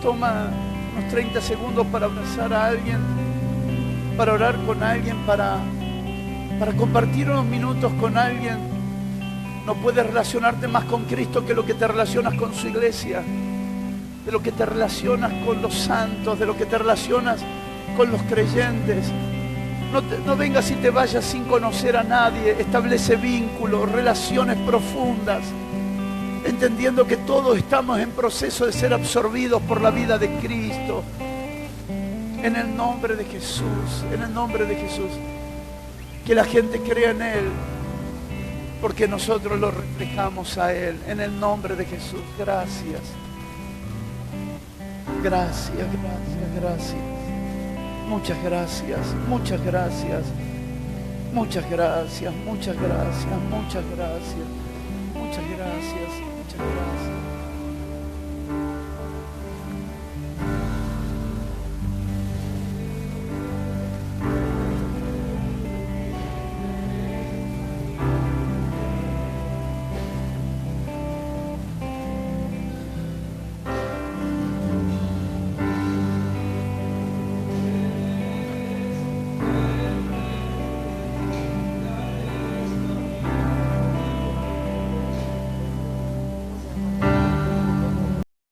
Toma unos 30 segundos para abrazar a alguien, para orar con alguien, para compartir unos minutos con alguien. No puedes relacionarte más con Cristo que lo que te relacionas con su iglesia, de lo que te relacionas con los santos, de lo que te relacionas con los creyentes. No vengas y te vayas sin conocer a nadie. Establece vínculos, relaciones profundas, entendiendo que todos estamos en proceso de ser absorbidos por la vida de Cristo. En el nombre de Jesús, en el nombre de Jesús, que la gente crea en Él, porque nosotros lo reflejamos a Él. En el nombre de Jesús, gracias. Gracias, gracias, gracias. Muchas gracias, muchas gracias. Muchas gracias, muchas gracias, muchas gracias. Muchas gracias, muchas gracias.